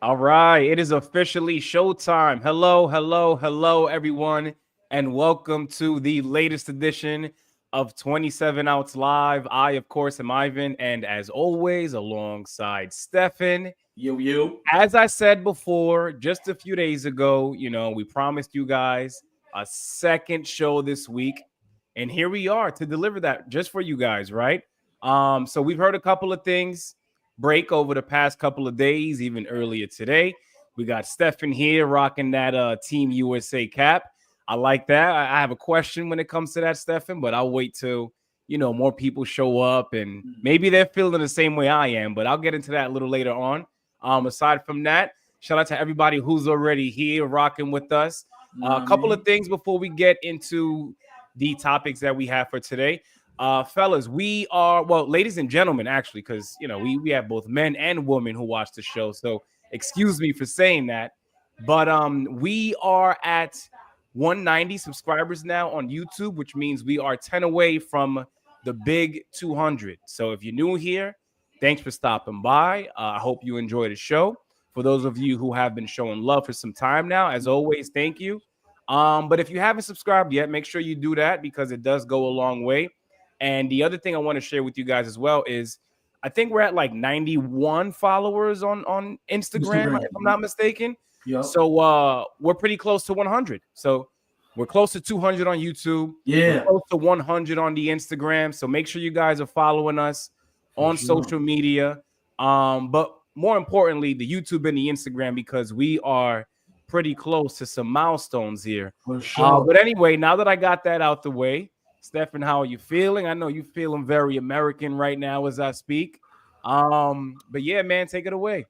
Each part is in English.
All right, it is officially showtime. Hello, everyone, and welcome to the latest edition of 27 Outs Live. I, of course, am Ivan, and as always, alongside Stefan. Yo. As I said before, just a few days ago, we promised you guys a second show this week, and here we are to deliver that just for you guys, right? So we've heard a couple of things break over the past couple of days, even earlier today. We got Stefan here rocking that Team USA cap. I like that. I have a question when it comes to that, Stefan, but I'll wait till more people show up and maybe they're feeling the same way I am, but I'll get into that a little later on. Aside from that, shout out to everybody who's already here rocking with us. A couple of things before we get into the topics that we have for today. Fellas, we are, well, ladies and gentlemen, actually, because we have both men and women who watch the show. So excuse me for saying that. But we are at 190 subscribers now on YouTube, which means we are 10 away from the big 200. So if you're new here, thanks for stopping by. I hope you enjoy the show. For those of you who have been showing love for some time now, as always, thank you. But if you haven't subscribed yet, make sure you do that because it does go a long way. And the other thing I want to share with you guys as well is I think we're at like 91 followers on Instagram, if I'm not mistaken. Yep. So we're pretty close to 100. So we're close to 200 on YouTube. Yeah. We're close to 100 on the Instagram. So make sure you guys are following us on social media. But more importantly, the YouTube and the Instagram, because we are pretty close to some milestones here. For sure. But anyway, now that I got that out the way, Stefan, how are you feeling? I know you're feeling very American right now as I speak. But yeah, man, take it away.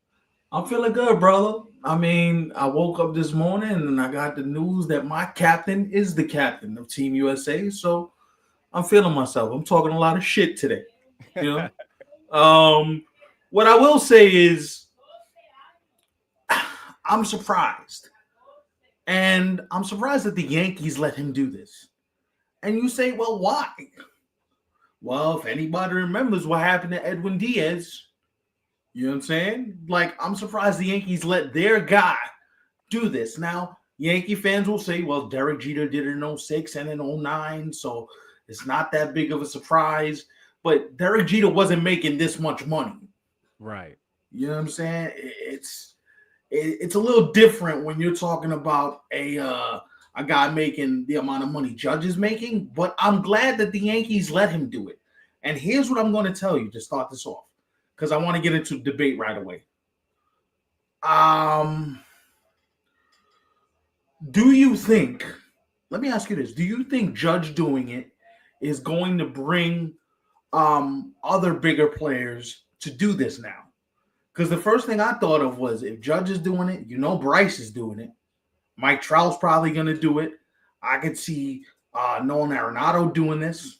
I'm feeling good, brother. I mean, I woke up this morning and I got the news that my captain is the captain of Team USA. So I'm feeling myself. I'm talking a lot of shit today. You know? What I will say is I'm surprised. And I'm surprised that the Yankees let him do this. And you say, well, why? Well, if anybody remembers what happened to Edwin Diaz, you know what I'm saying? Like, I'm surprised the Yankees let their guy do this. Now, Yankee fans will say, well, Derek Jeter did it in 06 and in 09, so it's not that big of a surprise. But Derek Jeter wasn't making this much money. Right. You know what I'm saying? It's a little different when you're talking about a guy making the amount of money Judge is making, but I'm glad that the Yankees let him do it. And here's what I'm going to tell you to start this off, because I want to get into debate right away. Do you think, let me ask you this, do you think Judge doing it is going to bring other bigger players to do this now? Because the first thing I thought of was if Judge is doing it, Bryce is doing it. Mike Trout's probably going to do it. I could see Nolan Arenado doing this.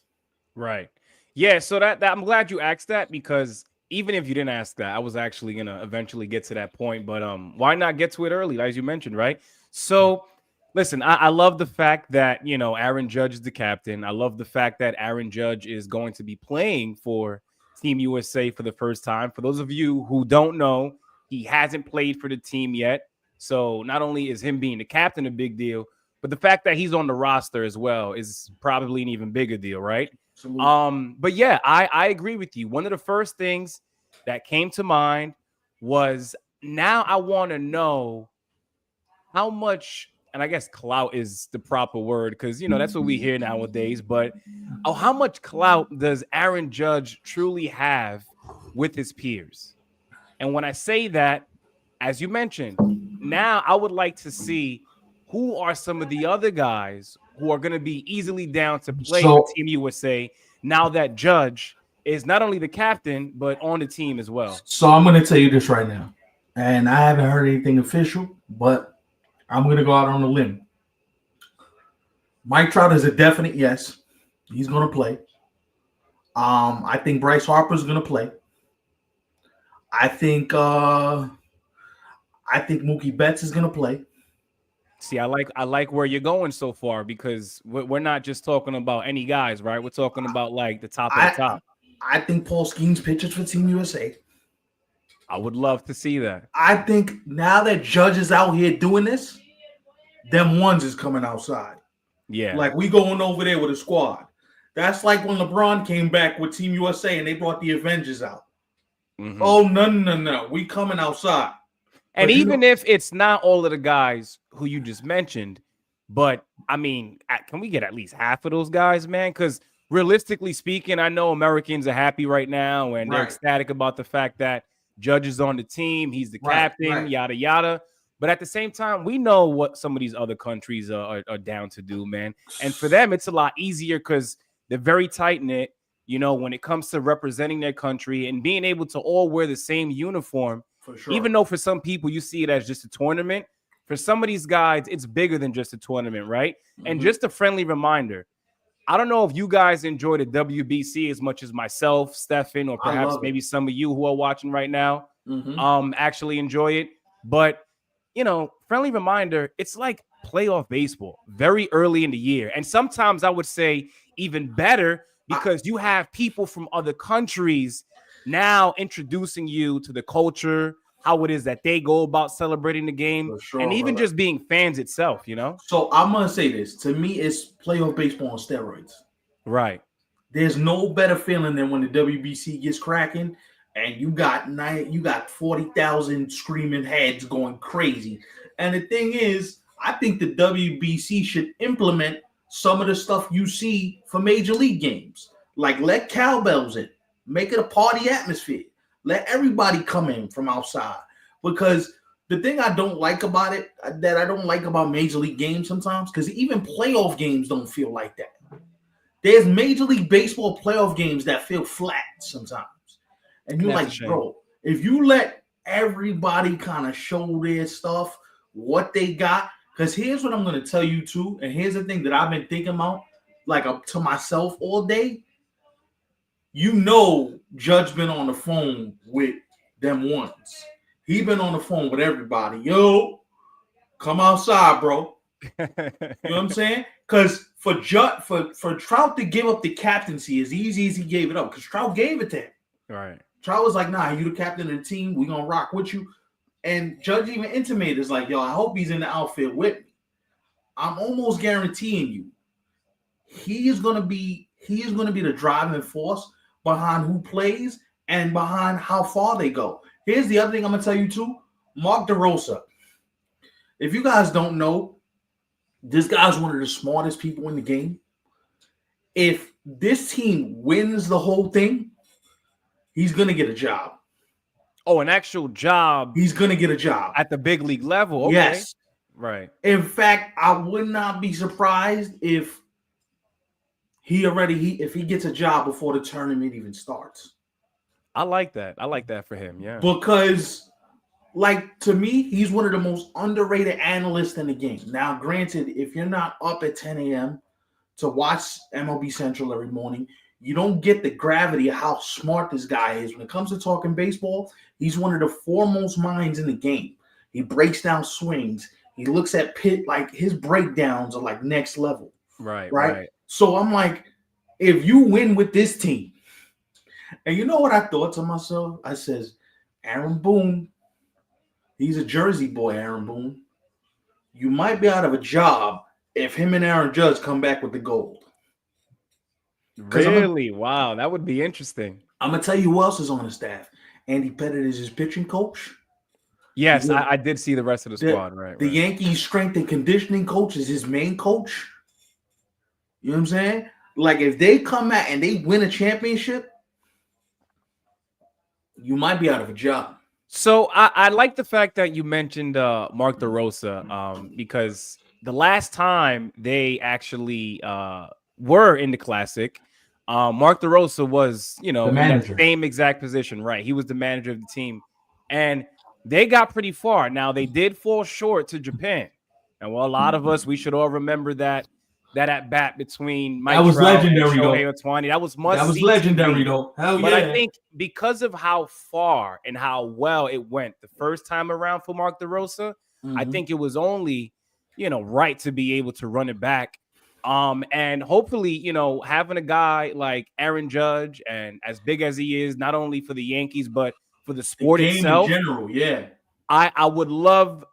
Right. Yeah, so that I'm glad you asked that, because even if you didn't ask that, I was actually going to eventually get to that point. But why not get to it early, as you mentioned, right? So, listen, I love the fact that, Aaron Judge is the captain. I love the fact that Aaron Judge is going to be playing for Team USA for the first time. For those of you who don't know, he hasn't played for the team yet. So not only is him being the captain a big deal, but the fact that he's on the roster as well is probably an even bigger deal, right? Absolutely. But yeah, I agree with you. One of the first things that came to mind was, now I want to know how much, and I guess clout is the proper word, because that's what we hear nowadays, but how much clout does Aaron Judge truly have with his peers? And when I say that, as you mentioned, now I would like to see who are some of the other guys who are going to be easily down to play for Team USA now that Judge is not only the captain, but on the team as well. So I'm going to tell you this right now. And I haven't heard anything official, but I'm going to go out on a limb. Mike Trout is a definite yes. He's going to play. I think Bryce Harper is going to play. I think Mookie Betts is going to play. See, I like where you're going so far, because we're not just talking about any guys, right? We're talking about like the top of the top. I think Paul Skeens pitches for Team USA. I would love to see that. I think now that Judge is out here doing this, them ones is coming outside. Yeah. Like we going over there with a squad. That's like when LeBron came back with Team USA and they brought the Avengers out. Mm-hmm. Oh no. We coming outside. And Because even if it's not all of the guys who you just mentioned, but I mean, can we get at least half of those guys, man? Because realistically speaking, I know Americans are happy right now and they're right, ecstatic about the fact that Judge is on the team. He's the captain, right. yada, yada. But at the same time, we know what some of these other countries are down to do, man. And for them, it's a lot easier because they're very tight knit, when it comes to representing their country and being able to all wear the same uniform. For sure. Even though for some people you see it as just a tournament, for some of these guys, it's bigger than just a tournament, right? Mm-hmm. And just a friendly reminder, I don't know if you guys enjoy the WBC as much as myself, Stefan, or perhaps maybe some of you who are watching right now actually enjoy it. But, friendly reminder, it's like playoff baseball very early in the year. And sometimes I would say even better because you have people from other countries now introducing you to the culture, how it is that they go about celebrating the game, and even just being fans itself, So I'm going to say this. To me, it's playoff baseball on steroids. Right. There's no better feeling than when the WBC gets cracking and you got 40,000 screaming heads going crazy. And the thing is, I think the WBC should implement some of the stuff you see for major league games. Like let cowbells in. Make it a party atmosphere. Let everybody come in from outside. Because the thing I don't like about it, that I don't like about Major League games sometimes, because even playoff games don't feel like that. There's Major League Baseball playoff games that feel flat sometimes. And you're like, bro, if you let everybody kind of show their stuff, what they got, because here's what I'm going to tell you too, and here's the thing that I've been thinking about, like to myself all day. Judge been on the phone with them ones. He been on the phone with everybody. Yo, come outside, bro. You know what I'm saying? Because for Trout to give up the captaincy as easy as he gave it up, because Trout gave it to him. Right. Trout was like, nah, you the captain of the team. We're going to rock with you. And Judge even intimated, is like, yo, I hope he's in the outfield with me. I'm almost guaranteeing you, he is going to be the driving force behind who plays and behind how far they go. Here's the other thing I'm going to tell you too. Mark DeRosa. If you guys don't know, this guy's one of the smartest people in the game. If this team wins the whole thing, he's going to get a job. Oh, an actual job. He's going to get a job. At the big league level. Okay. Yes. Right. In fact, I would not be surprised if if he gets a job before the tournament even starts. I like that. I like that for him. Yeah. Because, like, to me, he's one of the most underrated analysts in the game. Now, granted, if you're not up at 10 a.m. to watch MLB Central every morning, you don't get the gravity of how smart this guy is. When it comes to talking baseball, he's one of the foremost minds in the game. He breaks down swings. He looks at like his breakdowns are like next level. Right. So I'm like, if you win with this team, and you know what I thought to myself? I says, Aaron Boone, he's a Jersey boy, Aaron Boone. You might be out of a job if him and Aaron Judge come back with the gold. Really? Wow, that would be interesting. I'm going to tell you who else is on the staff. Andy Pettitte is his pitching coach. Yes, I did see the rest of the squad. Right. The Yankees strength and conditioning coach is his main coach. You know what I'm saying? Like, if they come out and they win a championship, you might be out of a job. So I like the fact that you mentioned Mark DeRosa because the last time they actually were in the Classic, Mark DeRosa was, in that same exact position, right? He was the manager of the team, and they got pretty far. Now, they did fall short to Japan, and a lot of us, we should all remember that at bat between Mike Trout and Shohei Ohtani. That was legendary, though. Hell but I think because of how far and how well it went the first time around for Mark DeRosa, I think it was only, right to be able to run it back. And hopefully, having a guy like Aaron Judge, and as big as he is, not only for the Yankees, but for the The sport game in itself. general, yeah. I would love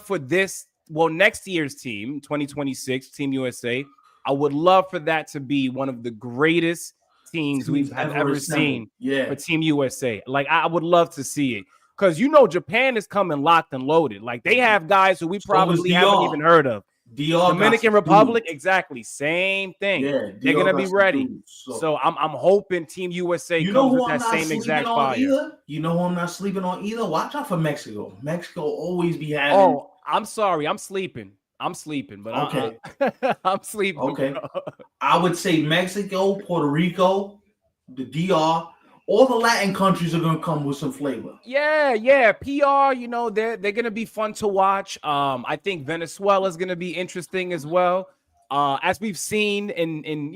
for this, well, next year's team, 2026 Team USA. I would love for that to be one of the greatest teams Teams we've have ever ever assembled. seen for Yeah. Team USA. Like I would love to see it. Because Japan is coming locked and loaded. Like they have guys who we So is probably haven't DR. even heard of. DR got some Dominican Republic, dudes. exactly, same thing. Yeah, They're DR gonna be got some ready. dudes. So So I'm hoping Team USA you know comes who with I'm that not same sleeping exact on fire. either? You know who I'm not sleeping on either? Watch out for Mexico. Mexico always be having. Oh, I'm sorry, I'm sleeping. I'm sleeping, but Okay. I'm sleeping, Okay. bro. I would say Mexico, Puerto Rico, the DR, all the Latin countries are gonna come with some flavor. Yeah. PR, they're gonna be fun to watch. I think Venezuela is gonna be interesting as well. As we've seen in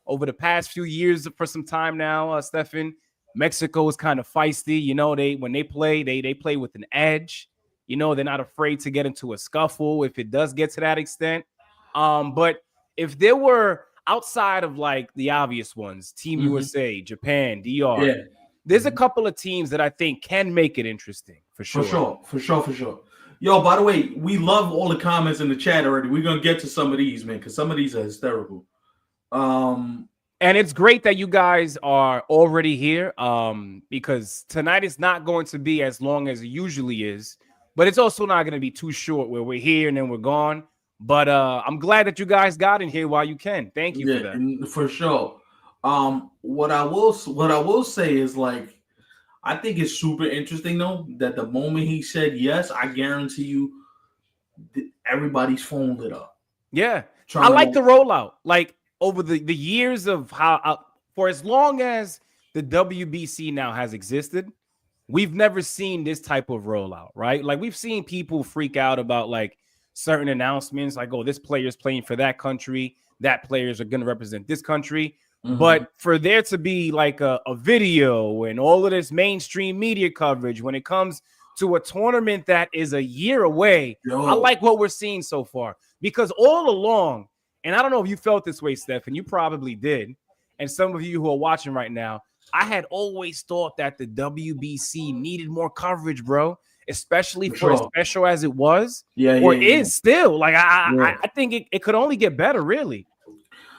over the past few years for some time now, Stefan, Mexico is kind of feisty. They when they play, they play with an edge. They're not afraid to get into a scuffle if it does get to that extent. But if there were outside of like the obvious ones, Team Mm-hmm. USA, Japan, DR, Yeah. there's a couple of teams that I think can make it interesting for For sure. sure, for sure, for sure. Yo, by the way, we love all the comments in the chat already. We're gonna get to some of these, man, because some of these are hysterical. And it's great that you guys are already here because tonight is not going to be as long as it usually is, but it's also not going to be too short where we're here and then we're gone. But I'm glad that you guys got in here while you can. Thank you for Yeah, that. and for sure. What I will say is like I think it's super interesting though that the moment he said yes, I guarantee you everybody's phone lit up. Yeah. I Trying to like the go. rollout. Like over the years of how, for as long as the WBC now has existed, we've never seen this type of rollout, right? Like we've seen people freak out about like certain announcements, like, oh, this player's playing for that country, that players are going to represent this country. Mhm. But for there to be like a video and all of this mainstream media coverage when it comes to a tournament that is a year away, I Yo, like what we're seeing so far because all along, and I don't know if you felt this way, Steph, and you probably did, and some of you who are watching right now, I had always thought that the WBC needed more coverage, bro, especially for for as sure. special as it was Yeah, or yeah, yeah, is still. Like yeah. I think it could only get better, really.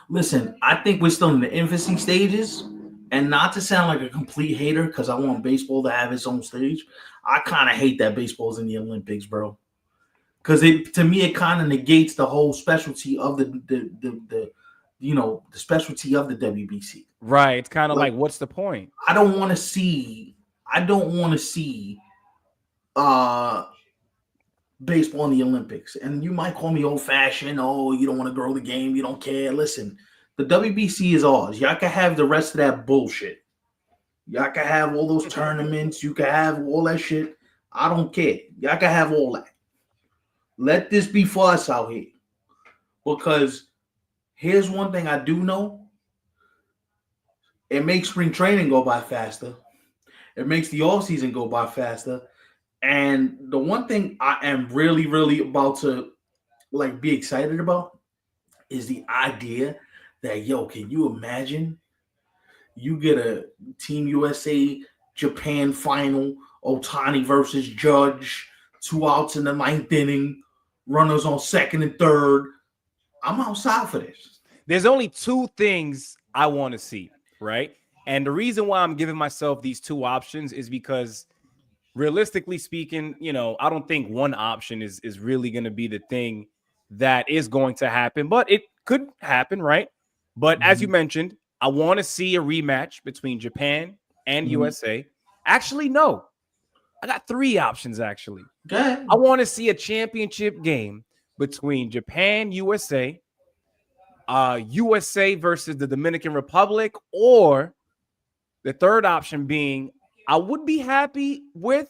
Listen, I think we're still in the infancy stages, and not to sound like a complete hater, because I want baseball to have its own stage. I kind of hate that baseball's in the Olympics, bro. Because it to me it kind of negates the whole specialty of the specialty of the WBC. Right. It's kind of Like like, what's the point? I don't want to see I don't want to see uh baseball in the Olympics. And you might call me old fashioned. Oh, you don't want to grow the game. You don't care. Listen, the WBC is ours. Y'all can have the rest of that bullshit. Y'all can have all those tournaments. You can have all that shit. I don't care. Y'all can have all that. Let this be for us out here. Because here's one thing I do know. It makes spring training go by faster. It makes the off season go by faster. And the one thing I am really, really about to like be excited about is the idea that yo, can you imagine you get a Team USA Japan final, Otani versus Judge, 2 outs in the ninth inning, runners on second and third. I'm outside for this. There's only two things I want to see, right? And the reason why I'm giving myself these two options is because realistically speaking, I don't think one option is really going to be the thing that is going to happen, but it could happen, right? But as you Mhm. mentioned, I want to see a rematch between Japan and Mhm. USA. Actually, no, I got three options. Actually, Go ahead. I want to see a championship game between Japan, USA versus the Dominican Republic, or the third option being I would be happy with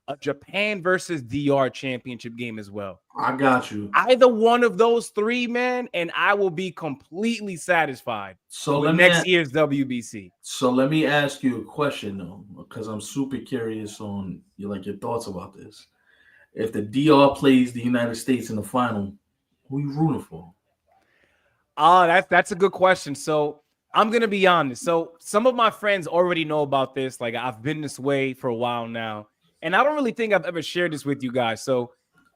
a Japan versus DR championship game as well. I got you. Either one of those three, man, and I will be completely satisfied So with let me next year's WBC. so let me ask you a question though, because I'm super curious on your thoughts about this. If the DR plays the United States in the final, who you rooting for? That's a good question. So I'm going to be honest. So some of my friends already know about this. Like I've been this way for a while now. And I don't really think I've ever shared this with you guys. So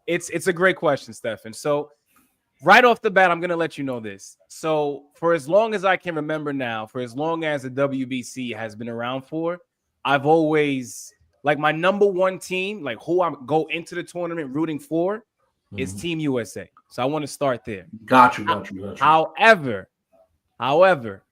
it's a great question, Stefan. So right off the bat, I'm going to let you know this. So for as long as I can remember now, for as long as the WBC has been around for, I've always like my number one team, like who I go into the tournament rooting for is Team USA. So I want to start there. Got you. However, However,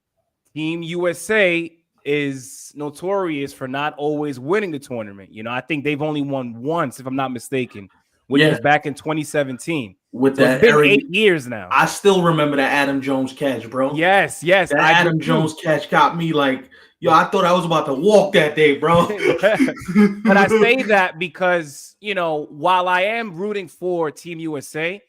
Team USA is notorious for not always winning the tournament. You know, I think they've only won once, if I'm not mistaken, which was back in 2017. With so that, it's been 8 years now. I still remember that Adam Jones catch, bro. Yes. That Adam Jones catch got me like, yo, I thought I was about to walk that day, bro. But I say that because, you know, while I am rooting for Team USA,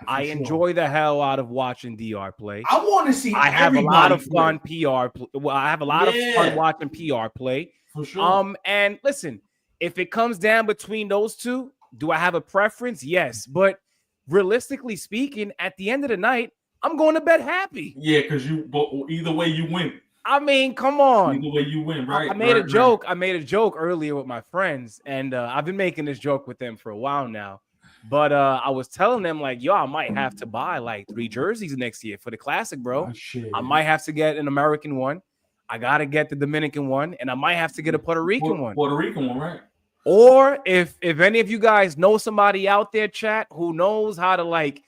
I enjoy the hell out of watching DR play. I want to see. I have a lot of fun I have a lot of fun watching PR play. For sure. And listen, if it comes down between those two, do I have a preference? Yes, but realistically speaking, at the end of the night, I'm going to bed happy. Yeah, because either way you win. I mean, come on. Either way you win, right? I made a joke. I made a joke earlier with my friends, and I've been making this joke with them for a while now. But I was telling them, like, yo, I might have to buy like 3 jerseys next year for the Classic, bro. I might have to get an American one. I got to get the Dominican one, and I might have to get a Puerto Rican one. Puerto Rican one, right? Or if any of you guys know somebody out there, chat, who knows how to, like,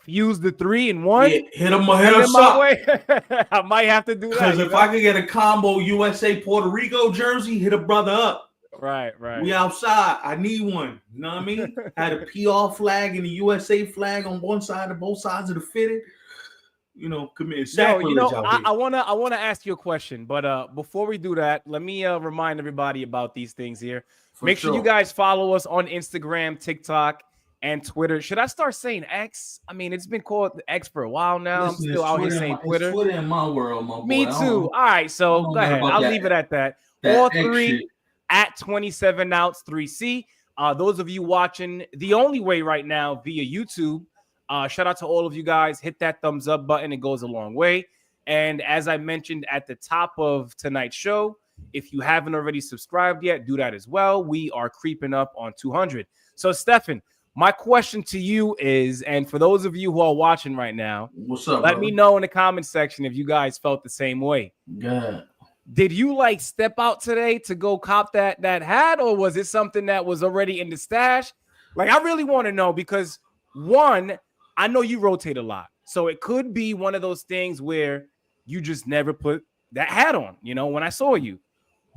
fuse the 3 in 1, hit them my way. I might have to do that. Because if I could get a combo USA Puerto Rico jersey, hit a brother up. Right. We outside. I need one. You know what I mean? Had a PR flag and a USA flag on one side of both sides of the fitted. You know, commit sacrilege I wanna ask you a question, but before we do that, let me remind everybody about these things here. Make sure you guys follow us on Instagram, TikTok, and Twitter. Should I start saying X? I mean, it's been called X for a while now. I'm still out here saying Twitter. It's Twitter in my world, my boy. Me too. All right, so go ahead. I'll leave it at that. All 3 at 27 outs 3C. Those of you watching the only way right now via YouTube, shout out to all of you guys. Hit that thumbs up button. It goes a long way. And as I mentioned at the top of tonight's show, if you haven't already subscribed yet, do that as well. We are creeping up on 200. So, Stefan, my question to you is, and for those of you who are watching right now, what's up? Let me know in the comment section if you guys felt the same way. Good. Did you like step out today to go cop that hat, or was it something that was already in the stash? Like, I really want to know because, one, I know you rotate a lot. So it could be one of those things where you just never put that hat on, you know, when I saw you.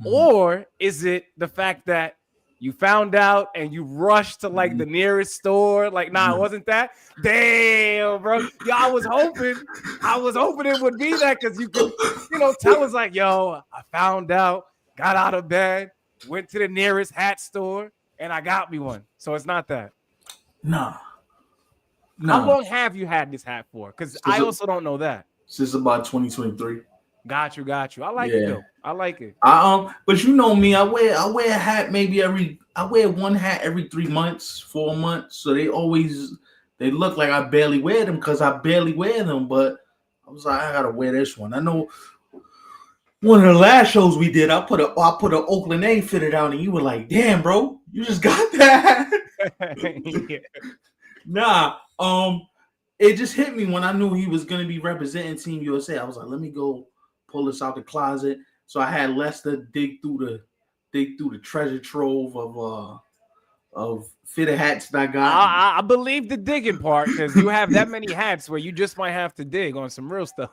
Mm-hmm. Or is it the fact that you found out and you rushed to like the nearest store? Like, nah, it wasn't that. Damn, bro. Yo, I was hoping it would be that because you could, you know, tell us like, yo, I found out, got out of bed, went to the nearest hat store, and I got me one. So it's not that. Nah. How long have you had this hat for? Because I also don't know that. Since about 2023. Got you. I like it though. I like it. But you know me, I wear a hat I wear one hat every 3 months, 4 months. So they look like I barely wear them because I barely wear them. But I was like, I gotta wear this one. I know one of the last shows we did, I put a Oakland A fitted out, and you were like, damn, bro, you just got that. Yeah. Nah, it just hit me when I knew he was gonna be representing Team USA. I was like, let me go pull this out the closet. So I had Lester dig through the treasure trove of fitted hats that I got. I believe the digging part because you have that many hats where you just might have to dig on some real stuff.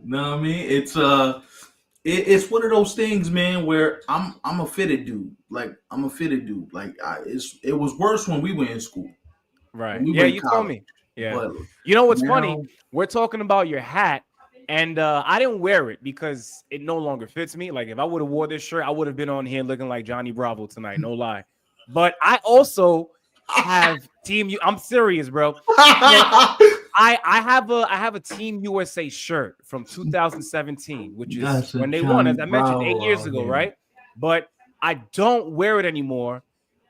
No, I mean it's one of those things, man, where I'm a fitted dude. Like it was worse when we were in school. Right. Yeah, you told me. Yeah. But you know what's funny? We're talking about your hat. And I didn't wear it because it no longer fits me. Like if I would have wore this shirt, I would have been on here looking like Johnny Bravo tonight. No lie. But I also have I'm serious, bro. I have a Team USA shirt from 2017, which is when they won, as I mentioned, 8 years ago, right? But I don't wear it anymore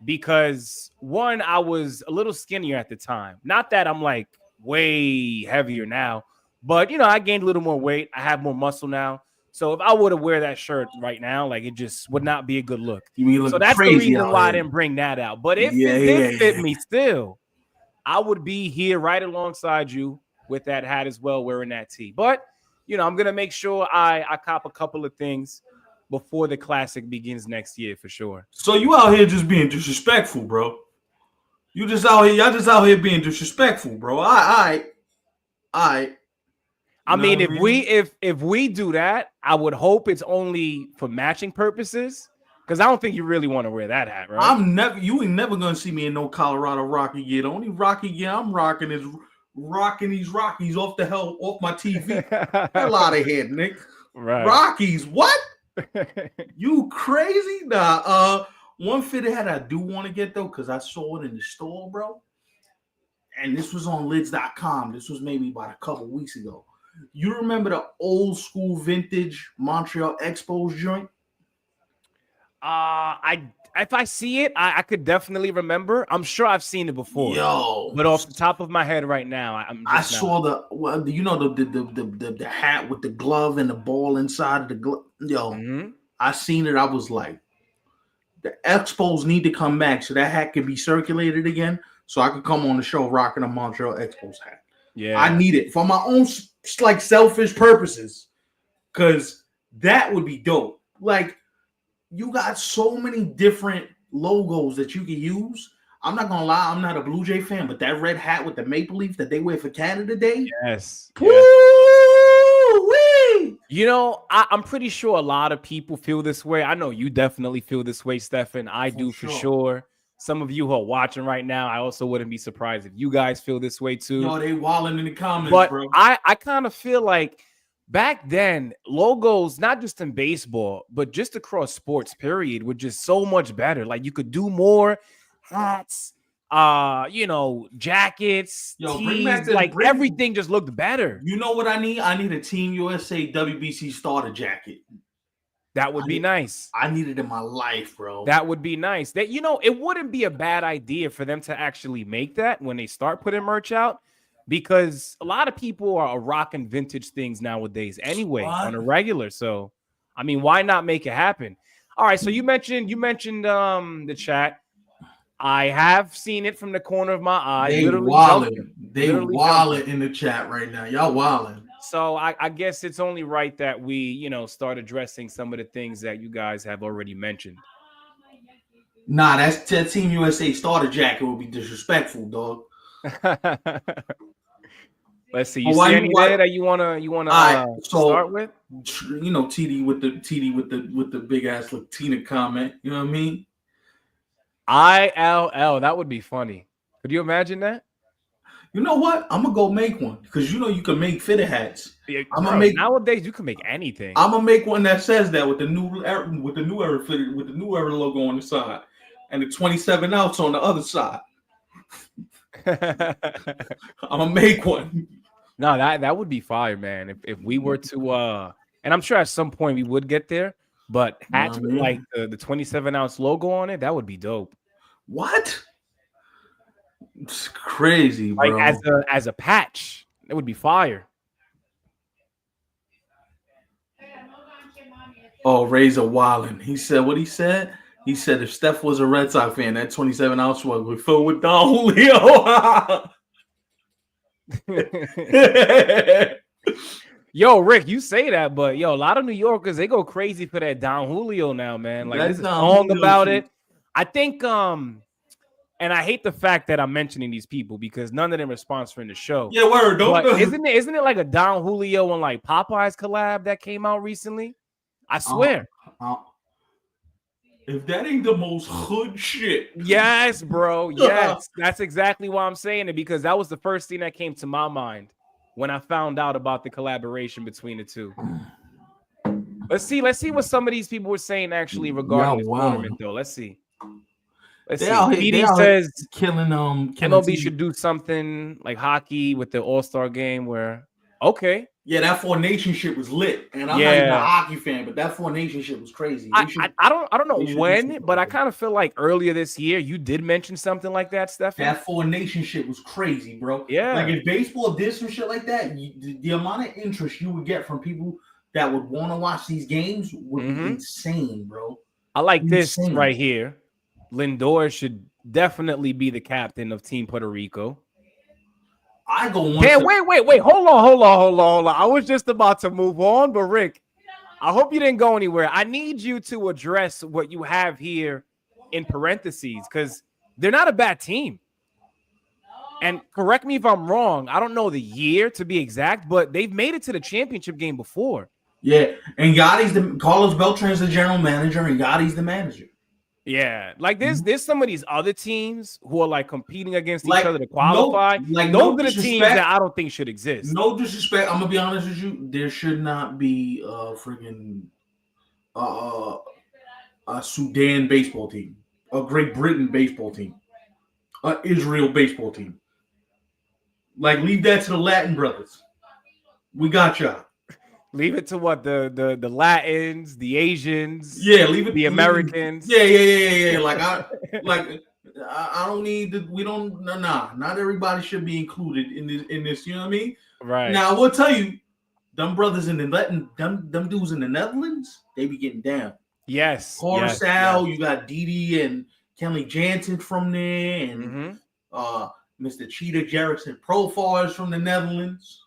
because one, I was a little skinnier at the time. Not that I'm like way heavier now. But I gained a little more weight. I have more muscle now. So if I were to wear that shirt right now, like it just would not be a good look. You mean So looking that's the crazy reason out why I here? didn't bring that out. But if Yeah, it did yeah, fit yeah. me still, I would be here right alongside you with that hat as well, wearing that tee. But I'm gonna make sure I cop a couple of things before the classic begins next year for sure. So you out here just being disrespectful, bro. You just out here, y'all just out here being disrespectful, bro. I. You I know mean, what I if we mean? if we do that, I would hope it's only for matching purposes. Because I don't think you really want to wear that hat, right? You ain't never gonna see me in no Colorado Rocky gear. The only Rocky gear I'm rocking is rocking these Rockies off the hell off my TV. Hell out of here, Nick. Right. Rockies, what? You crazy? Nah. One fitted hat I do want to get though, because I saw it in the store, bro. And this was on lids.com. This was maybe about a couple weeks ago. You remember the old school vintage Montreal Expos joint? I if I see it, I could definitely remember. I'm sure I've seen it before, Yo, but off the top of my head right now, I'm I just not. saw the hat with the glove and the ball inside of the glove. Yo, Mm-hmm. I seen it. I was like, the Expos need to come back so that hat can be circulated again, so I could come on the show rocking a Montreal Expos hat. I Yeah. need it for my own like selfish purposes, because that would be dope. Like, you got so many different logos that you can use. I'm not gonna lie, I'm not a Blue Jay fan, but that red hat with the maple leaf that they wear for Canada Day, Yes. Yes. woo-wee! I'm pretty sure a lot of people feel this way. I know you definitely feel this way, Stefan. I For do for sure. sure. Some of you who are watching right now, I also wouldn't be surprised if you guys feel this way too. Yo, they walling in the comments, But bro. I kind of feel like back then, logos, not just in baseball, but just across sports, period, were just so much better. Like you could do more hats, jackets, Yo, bring back tees, the like bring. everything just looked better. You know what I need? I need a Team USA WBC starter jacket. That would be nice. I need it in my life, bro. That would be nice. That it wouldn't be a bad idea for them to actually make that when they start putting merch out, because a lot of people are rocking vintage things nowadays anyway on a regular. So, I mean, why not make it happen? All right. So you mentioned the chat. I have seen it from the corner of my eye. They Literally walling. jumping. They Literally walling jumping. in the chat right now. Y'all walling. So I guess it's only right that we, start addressing some of the things that you guys have already mentioned. Nah, that Team USA starter jacket would be disrespectful, dog. Let's see. You see any there that you wanna start with? TD with the big ass Latina comment. You know what I mean? ILL. That would be funny. Could you imagine that? You know what? I'm gonna go make one, because you can make fitted hats. Yeah, I'm bro, gonna make nowadays you can make anything. I'm gonna make one that says that with the new era fitted with the new era logo on the side and the 27 ounce on the other side. I'm gonna make one. No, that would be fire, man. If we were to and I'm sure at some point we would get there, but hats with like the 27-ounce logo on it, that would be dope. What? It's crazy, bro. Like as a patch, that would be fire. Oh, Razor Wallen. He said what he said. He said if Steph was a Red Sox fan, that 27 ounce one would fill with Don Julio. Yo, Rick, you say that, but a lot of New Yorkers, they go crazy for that Don Julio now, man. Like there's a song about it. I think and I hate the fact that I'm mentioning these people because none of them are sponsoring the show. Yeah, word. Isn't it like a Don Julio and like Popeyes collab that came out recently? I swear. If that ain't the most hood shit. Yes, bro. Yes. That's exactly why I'm saying it, because that was the first thing that came to my mind when I found out about the collaboration between the two. Let's see what some of these people were saying actually regarding the tournament, though. Let's see. PD says killing MLB should do something like hockey with the All-Star game where, okay. Yeah, that Four Nation shit was lit, and I'm not even a Yeah. hockey fan, but that Four Nation shit was crazy. They should I don't know they should do when, something but like I that. kind of feel like earlier this year you did mention something like that, Stefan. That Four Nation shit was crazy, bro. Like Yeah. if baseball did some shit like that, the amount of interest you would get from people that would want to watch these games would be Hmm. insane, bro. I like this Insane. right here. Lindor should definitely be the captain of Team Puerto Rico. I go one Damn, step. wait. Hold on. I was just about to move on, but Rick, I hope you didn't go anywhere. I need you to address what you have here in parentheses because they're not a bad team. And correct me if I'm wrong. I don't know the year to be exact, but they've made it to the championship game before. Yeah, and Gotti's the Carlos Beltran's the general manager, and Gotti's the manager. Yeah, like there's some of these other teams who are like competing against each Like other to qualify. no Those are the teams that disrespect, I don't think should exist. no disrespect. I'm gonna be honest with you. There should not be uh, a Sudan baseball team, a Great Britain baseball team, a Israel baseball team. Like leave that to the Latin brothers. We got y'all. Leave it to what the Latins, the Asians, Yeah, leave it. the Americans. Yeah. I don't need the. We don't. Nah. Not everybody should be included in this. In this, you know what I mean? Right. Now I will tell you, them brothers in the them dudes in the Netherlands, they be getting down. Yes. Coruscant, you got Didi and Kelly Jansen from there, and Mr. Cheetah Jerrickson Profar is from the Netherlands.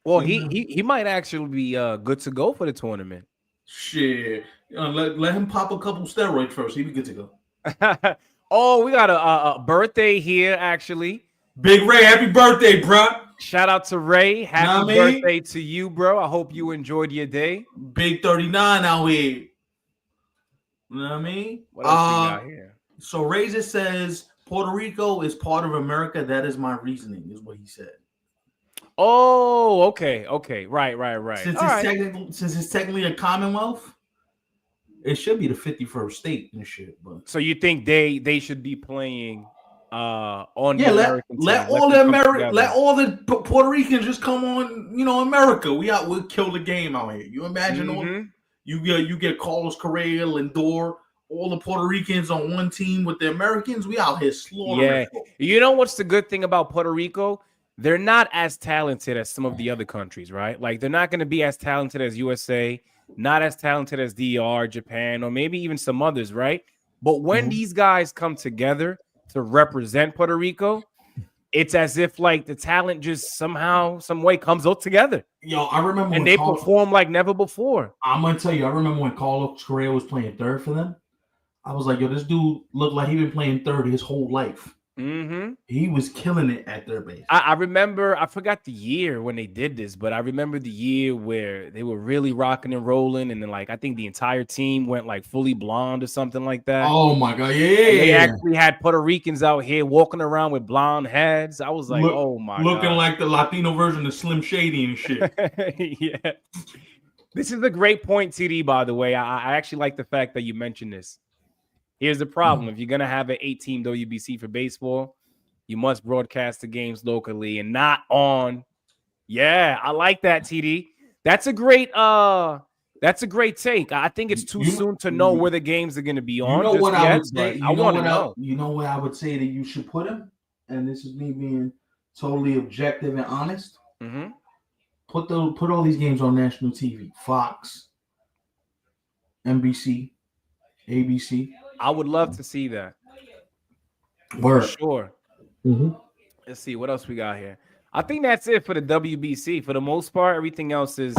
Well, he might actually be good to go for the tournament. Shit, let him pop a couple steroids first. He'd be good to go. Oh, we got a birthday here actually. Big Ray, happy birthday, bro! Shout out to Ray. Happy birthday to you, bro. I hope you enjoyed your day. Big 39 out here. You know what I mean? What else we got here? So Razor says Puerto Rico is part of America. That is my reasoning, is what he said. Oh, okay. Right. Since it's technically a Commonwealth, it should be the 51st state and shit. But so you think they should be playing on yeah, the American let all the Puerto Ricans just come on, America. We'll kill the game out here. You imagine all you get Carlos Correa, Lindor, all the Puerto Ricans on one team with the Americans. We out here slaughtering. Yeah. You know what's the good thing about Puerto Rico? They're not as talented as some of the other countries, right? Like they're not going to be as talented as USA, not as talented as DR, Japan, or maybe even some others, right? But when these guys come together to represent Puerto Rico, it's as if like the talent just somehow, some way comes out together. Yo, I remember and they perform like never before. I'm gonna tell you, I remember when Carlos Correa was playing third for them. I was like, yo, this dude looked like he been playing third his whole life. He was killing it at third base. I remember, I forgot the year when they did this, but I remember the year where they were really rocking and rolling, and then like I think the entire team went like fully blonde or something like that. Oh my god, yeah! They actually had Puerto Ricans out here walking around with blonde heads. I was like, oh my god, looking like the Latino version of Slim Shady and shit. Yeah, this is a great point, TD. By the way, I actually like the fact that you mentioned this. Here's the problem. If you're going to have an 8-team WBC for baseball, you must broadcast the games locally and not on. Yeah, I like that, TD. That's a great take. I think it's too soon to know where the games are going to be on. You know what I would say? I want to know. You know what I would say that you should put them? And this is me being totally objective and honest. Put all these games on national TV. Fox, NBC, ABC. I would love to see that. Word. For sure. Let's see what else we got here. I think that's it for the WBC. For the most part, everything else is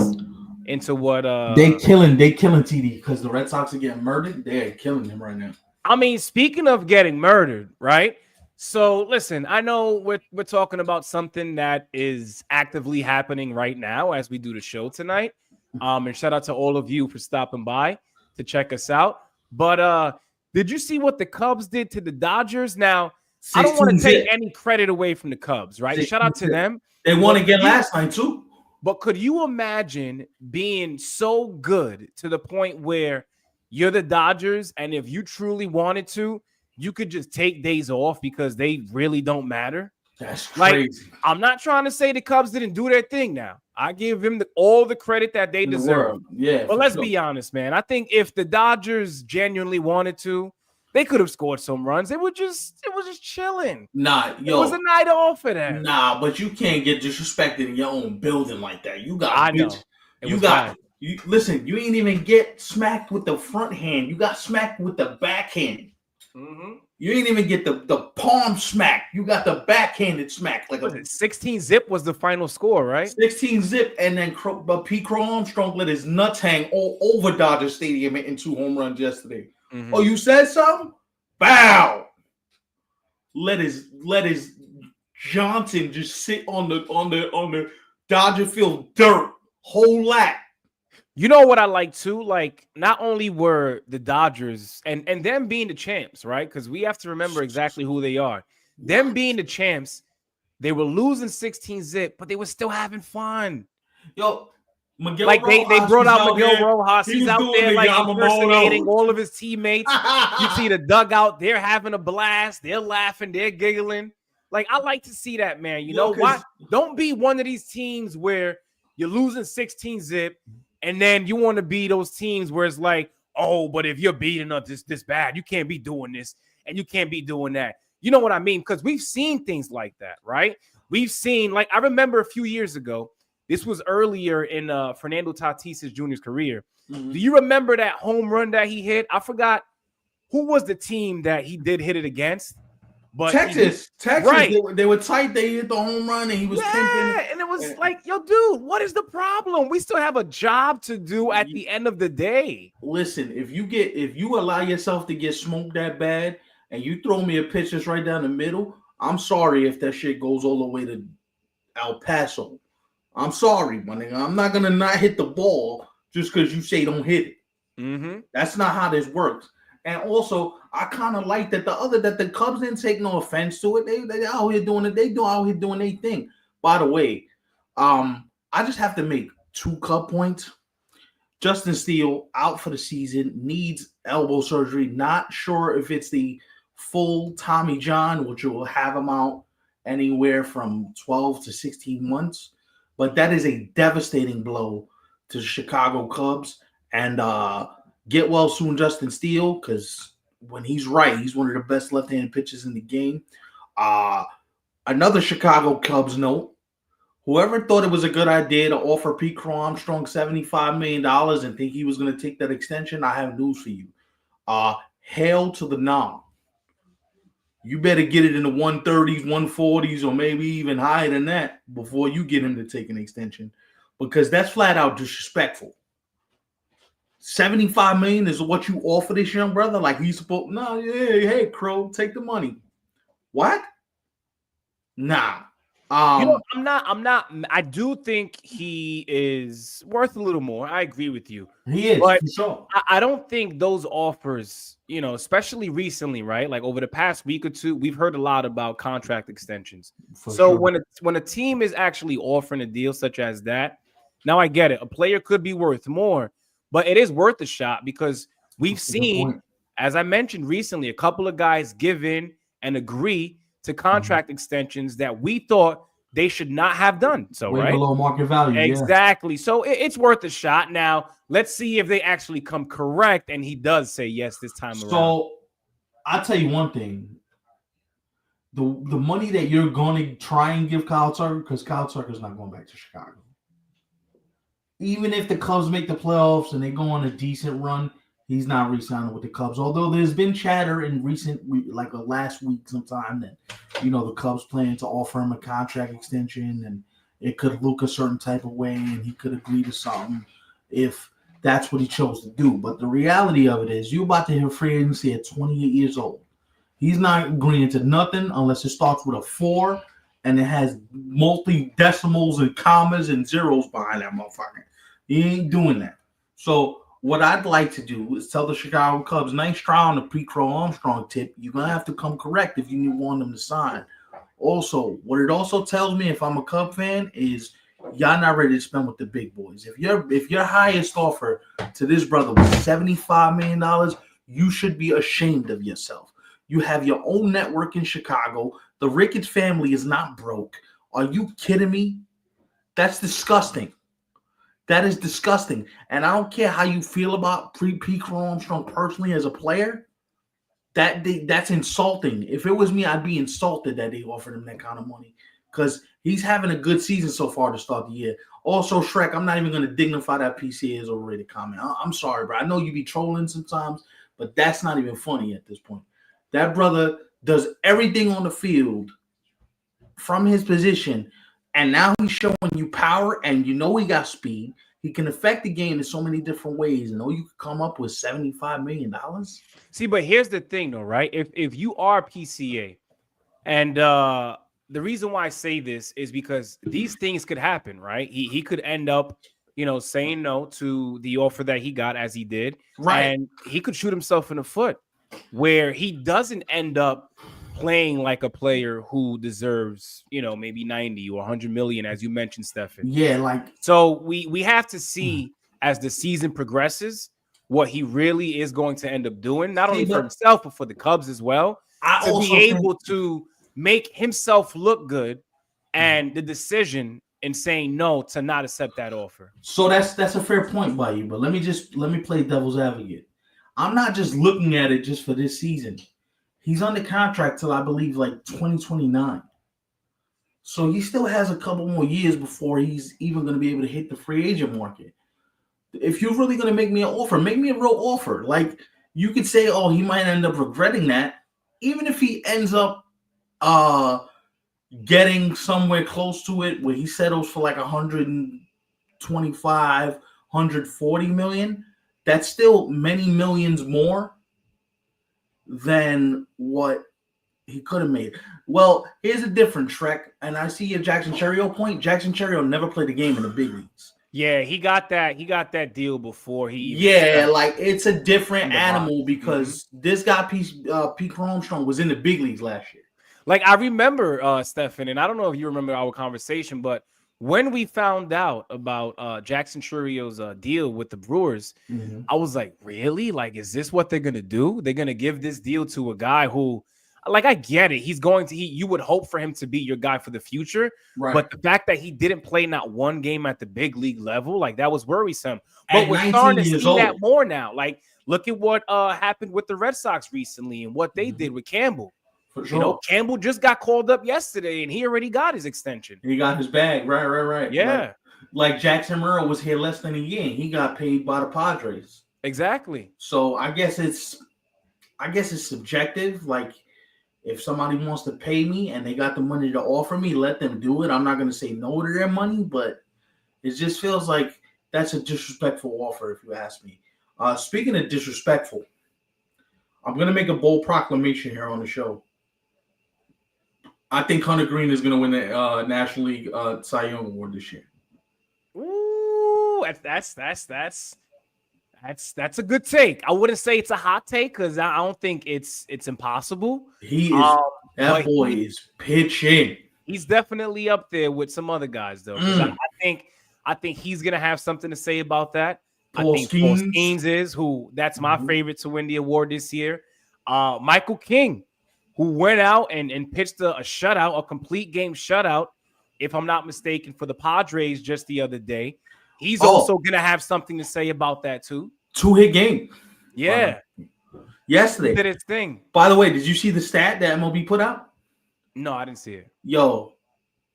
into what they killing TD because the Red Sox are getting murdered. They're killing him right now. I mean, speaking of getting murdered, right? So listen, I know we're talking about something that is actively happening right now as we do the show tonight. And shout out to all of you for stopping by to check us out. But did you see what the Cubs did to the Dodgers? Now, I don't want to take any credit away from the Cubs, right? Shout out to them. They won again last night, too. But could you imagine being so good to the point where you're the Dodgers, and if you truly wanted to, you could just take days off because they really don't matter? That's crazy. Like, I'm not trying to say the Cubs didn't do their thing now. I give him all the credit that they In the deserve. world. Yeah, But for let's sure. be honest, man. I think if the Dodgers genuinely wanted to, they could have scored some runs. It was just chilling. Nah, It was a yo, night off for them. nah, but you can't get disrespected in your own building like that. You got I bitch. know. It You was got bad. you listen, you ain't even get smacked with the front hand. You got smacked with the backhand. Mm-hmm. You ain't even get the palm smack. You got the backhanded smack. Like Was it 16 zip was the final score, right? 16 zip, and then Pete Crow Armstrong let his nuts hang all over Dodger Stadium hitting 2 home runs yesterday. Mm-hmm. Oh, you said something? Bow. Let his Johnson just sit on the Dodger field dirt whole lap. You know what I like too? Like, not only were the Dodgers and them being the champs, right? Because we have to remember exactly who they are. Them being the champs, they were losing 16 zip, but they were still having fun. Yo, Miguel Like they Rojas brought was out out Miguel here. Rojas. He He's was out doing there the like Yamamoto. impersonating all of his teammates. You see the dugout, they're having a blast, they're laughing, they're giggling. Like, I like to see that, man. You know why? Don't be one of these teams where you're losing 16 zip, and then you want to be those teams where it's like, oh, but if you're beating us this bad, you can't be doing this and you can't be doing that. You know what I mean? Because we've seen things like that, right? We've seen, like, I remember a few years ago, this was earlier in Fernando Tatis Jr.'s career. Mhm. Do you remember that home run that he hit? I forgot who was the team that he did hit it against. But Texas, right. they were tight. They hit the home run, and he was pimping. And it was like, yo, dude, what is the problem? We still have a job to do at the end of the day. Listen, if you allow yourself to get smoked that bad, and you throw me a pitch that's right down the middle, I'm sorry if that shit goes all the way to El Paso. I'm sorry, my nigga. I'm not gonna not hit the ball just because you say don't hit it. Mm-hmm. That's not how this works. And also, I kind of like that the Cubs didn't take no offense to it. They out here doing it. They out here doing their thing. By the way, I just have to make 2 Cub points. Justin Steele out for the season, needs elbow surgery. Not sure if it's the full Tommy John, which will have him out anywhere from 12 to 16 months. But that is a devastating blow to the Chicago Cubs. And get well soon, Justin Steele, because when he's right, he's one of the best left-handed pitchers in the game. Another Chicago Cubs note. Whoever thought it was a good idea to offer Pete Crow Armstrong $75 million and think he was going to take that extension, I have news for you. Hail to the nom. You better get it in the 130s, 140s, or maybe even higher than that before you get him to take an extension, because that's flat out disrespectful. $75 million is what you offer this young brother? Like he's supposed, no, yeah, hey, Crow, take the money. What? Nah. I'm not. I do think he is worth a little more. I agree with you. He is, but for sure. I don't think those offers, especially recently, right? Like over the past week or two, we've heard a lot about contract extensions. For so sure. when a team is actually offering a deal such as that, now I get it. A player could be worth more, but it is worth a shot because we've seen, as I mentioned recently, a couple of guys give in and agree to contract extensions that we thought they should not have done. So way below market value. Exactly. Yeah. So it's worth a shot. Now let's see if they actually come correct and he does say yes this time around. So I'll tell you one thing. The money that you're going to try and give Kyle Tucker, because Kyle Tucker's not going back to Chicago. Even if the Cubs make the playoffs and they go on a decent run, he's not re-signing with the Cubs. Although there's been chatter in recent week, like last week sometime, that the Cubs plan to offer him a contract extension and it could look a certain type of way and he could agree to something if that's what he chose to do. But the reality of it is you're about to hit free agency at 28 years old. He's not agreeing to nothing unless it starts with a 4 and it has multi-decimals and commas and zeros behind that motherfucker. He ain't doing that. So what I'd like to do is tell the Chicago Cubs, nice try on the Pete Crow Armstrong tip. You're going to have to come correct if you want them to sign. Also, what it also tells me if I'm a Cub fan is y'all not ready to spend with the big boys. If your highest offer to this brother was $75 million, you should be ashamed of yourself. You have your own network in Chicago. The Ricketts family is not broke. Are you kidding me? That's disgusting. That is disgusting. And I don't care how you feel about Pete Armstrong personally as a player. That's insulting. If it was me, I'd be insulted that they offered him that kind of money because he's having a good season so far to start the year. Also, Shrek, I'm not even going to dignify that PCA is overrated comment. I'm sorry, bro. I know you be trolling sometimes, but that's not even funny at this point. That brother does everything on the field from his position, and now he's showing you power, and you know he got speed. He can affect the game in so many different ways, and you could come up with $75 million. See, but here's the thing, though, right? If you are PCA, and the reason why I say this is because these things could happen, right? He could end up, saying no to the offer that he got, as he did, Right. and he could shoot himself in the foot, where he doesn't end up playing like a player who deserves, maybe 90 or 100 million, as you mentioned, Stefan. Yeah, like So we have to see as the season progresses what he really is going to end up doing, not only for but himself but for the Cubs as well, I to be also think able to make himself look good, and the decision in saying no to not accept that offer. so. That's a fair point by you, but let me play devil's advocate. I'm not just looking at it just for this season. He's under contract till I believe like 2029. So he still has a couple more years before he's even going to be able to hit the free agent market. If you're really going to make me an offer, make me a real offer. Like you could say, oh, he might end up regretting that. Even if he ends up getting somewhere close to it where he settles for like 125, 140 million, that's still many millions more than what he could have made. Well, here's a difference, Shrek. And I see your Jackson Cherio point. Jackson Cherio never played a game in the big leagues. Yeah, he got that. He got that deal before he even. Yeah, like it's a different in the box. animal because this guy, Pete Armstrong, was in the big leagues last year. Like I remember, Stefan, and I don't know if you remember our conversation, but when we found out about Jackson Churio's deal with the Brewers, I was like, really? Like, is this what they're gonna do? They're gonna give this deal to a guy who, like, I get it. He's going to. You would hope for him to be your guy for the future, Right. but the fact that he didn't play not one game at the big league level, like that was worrisome. At But we're 19 starting to years see that old. more now. Like, look at what happened with the Red Sox recently and what they did with Campbell. For sure. Campbell just got called up yesterday, and he already got his extension. He got his bag. Right. Yeah. Like Jackson Murrow was here less than a year, and he got paid by the Padres. Exactly. So I guess it's subjective. Like if somebody wants to pay me and they got the money to offer me, let them do it. I'm not going to say no to their money, but it just feels like that's a disrespectful offer, if you ask me. Speaking of disrespectful, I'm going to make a bold proclamation here on the show. I think Hunter Greene is going to win the National League Cy Young Award this year. Ooh, that's a good take. I wouldn't say it's a hot take because I don't think it's impossible. He is that boy is pitching. He's definitely up there with some other guys though. I think he's gonna have something to say about that. Paul I think Paul Skeens. Skeens is that's my favorite to win the award this year. Michael King, who went out and pitched a shutout, a complete game shutout, if I'm not mistaken, for the Padres just the other day. He's also going to have something to say about that too. 2-hit game. Yeah. Yesterday. Did its thing. By the way, did you see the stat that MLB put out? No, I didn't see it. Yo,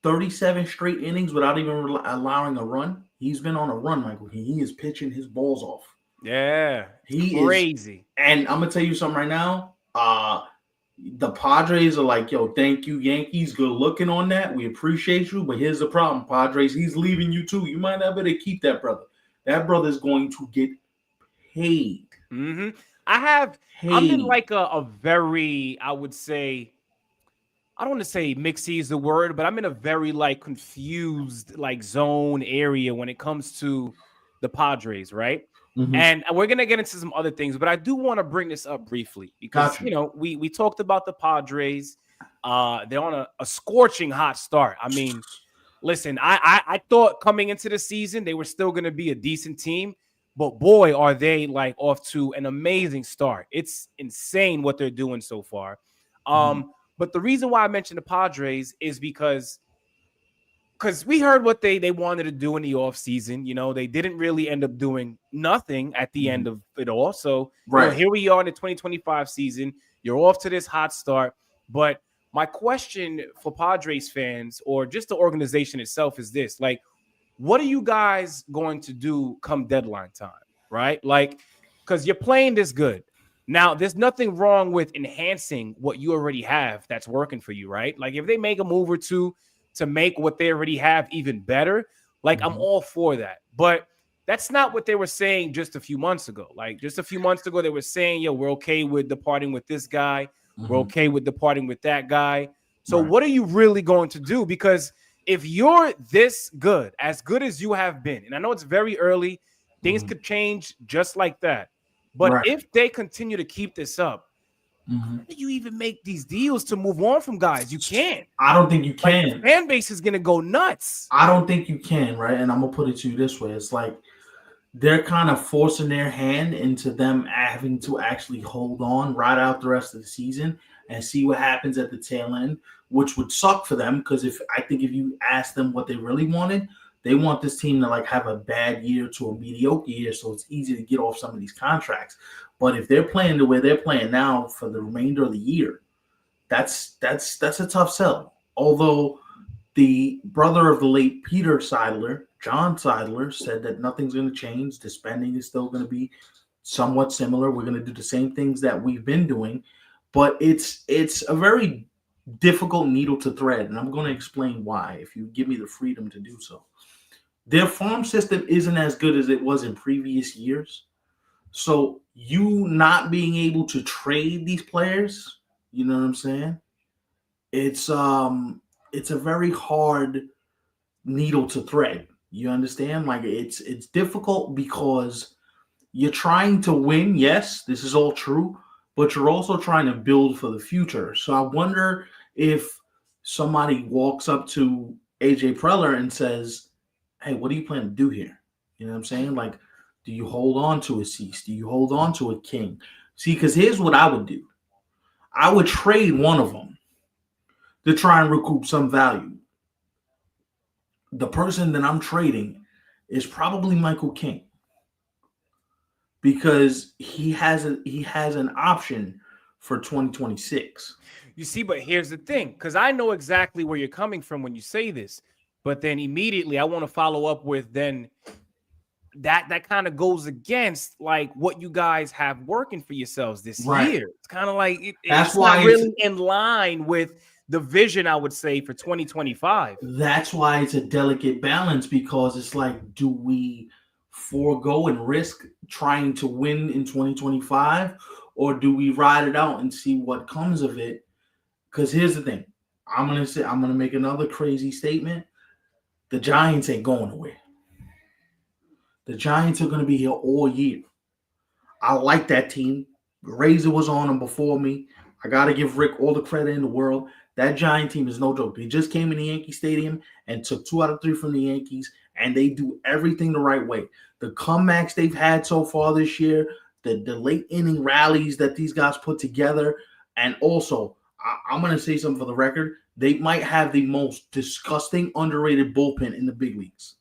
37 straight innings without even allowing a run. He's been on a run, Michael. He is pitching his balls off. Yeah. He crazy. And I'm going to tell you something right now. The Padres are like, yo, thank you, Yankees. Good looking on that. We appreciate you. But here's the problem, Padres. He's leaving you too. You might not better keep that brother. That brother's going to get paid. I'm in like a very, I would say, I don't want to say mixy is the word, but I'm in a very like confused like zone area when it comes to the Padres, right? And we're going to get into some other things, but I do want to bring this up briefly because, we talked about the Padres. They're on a scorching hot start. I mean, listen, I thought coming into the season, they were still going to be a decent team, but boy, are they like off to an amazing start. It's insane what they're doing so far. But the reason why I mentioned the Padres is because because we heard what they wanted to do in the offseason. You know, they didn't really end up doing nothing at the end of it all. So, you know, Right. here we are in the 2025 season. You're off to this hot start. But my question for Padres fans or just the organization itself is this: like, what are you guys going to do come deadline time? Right? Like, because you're playing this good. Now, there's nothing wrong with enhancing what you already have that's working for you, right? Like, if they make a move or two to make what they already have even better, like, I'm all for that. But that's not what they were saying just a few months ago. Like, just a few months ago, they were saying, yo, we're okay with departing with this guy. We're okay with departing with that guy. So, Right. what are you really going to do? Because if you're this good as you have been, and I know it's very early, things could change just like that. But Right. if they continue to keep this up, how do you even make these deals to move on from guys? You can't. I don't think you Like, the can. fan base is gonna go nuts. I don't think you can, right? And I'm gonna put it to you this way: it's like they're kind of forcing their hand into them having to actually hold on right out the rest of the season and see what happens at the tail end, which would suck for them because if you ask them what they really wanted, they want this team to like have a bad year to a mediocre year, so it's easy to get off some of these contracts. But if they're playing the way they're playing now for the remainder of the year, that's a tough sell. Although the brother of the late Peter Seidler, John Seidler, said that nothing's going to change. The spending is still going to be somewhat similar. We're going to do the same things that we've been doing, but it's a very difficult needle to thread, and I'm going to explain why if you give me the freedom to do so. Their farm system isn't as good as it was in previous years. So you not being able to trade these players, you know what I'm saying? It's it's a very hard needle to thread. You understand? Like it's difficult because you're trying to win. Yes, this is all true, but you're also trying to build for the future. So I wonder if somebody walks up to AJ Preller and says, "Hey, what do you plan to do here?" You know what I'm saying? Like, do you hold on to a Cease? Do you hold on to a King? See, because here's what I would do. I would trade one of them to try and recoup some value. The person that I'm trading is probably Michael King because he has an option for 2026. You see, but here's the thing, because I know exactly where you're coming from when you say this, but then immediately I want to follow up with then that kind of goes against like what you guys have working for yourselves this Right. year. It's kind of like That's it's not why really in line with the vision, I would say, for 2025. That's why it's a delicate balance because it's like, do we forego and risk trying to win in 2025, or do we ride it out and see what comes of it? Because here's the thing, I'm gonna make another crazy statement. The Giants ain't going away. The Giants are gonna be here all year. I like that team. Razor was on them before me. I got to give Rick all the credit in the world. That Giant team is no joke. They just came in the Yankee Stadium and took 2 out of 3 from the Yankees, and they do everything the right way. The comebacks they've had so far this year, the late inning rallies that these guys put together, and also, I'm going to say something for the record. They might have the most disgusting, underrated bullpen in the big leagues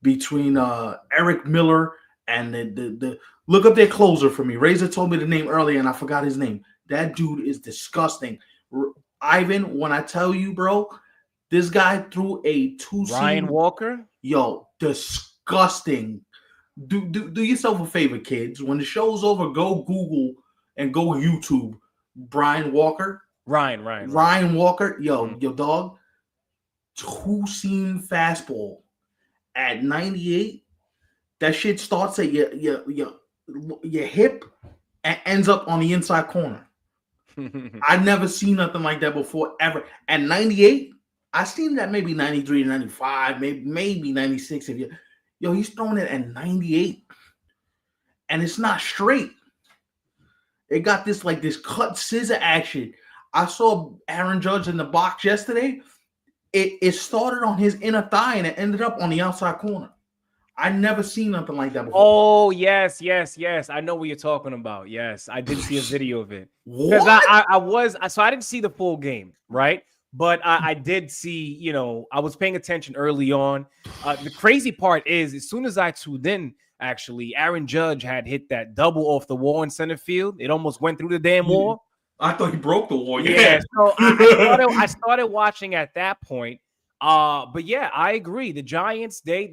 between Eric Miller and the look up their closer for me. Razor told me the name earlier and I forgot his name. That dude is disgusting. Ivan, when I tell you, bro, this guy threw a 2-seam. Ryan Walker? Yo, disgusting. Do yourself a favor, kids. When the show's over, go Google and go YouTube Brian Walker. Ryan Walker. Yo, dog. 2-seam fastball at 98. That shit starts at your hip and ends up on the inside corner. I've never seen nothing like that before, ever. At 98, I seen that maybe 93 to 95, maybe 96. He's throwing it at 98. And it's not straight. It got this cut scissor action. I saw Aaron Judge in the box yesterday. It started on his inner thigh and it ended up on the outside corner. I never seen nothing like that before. Oh, yes. I know what you're talking about. Yes, I did see a video of it. Because I didn't see the full game, right? But I did see, I was paying attention early on. The crazy part is, as soon as I tuned in, actually, Aaron Judge had hit that double off the wall in center field. It almost went through the damn wall. I thought he broke the wall. Yeah, Yeah. so I started watching at that point. But yeah, I agree. The Giants, they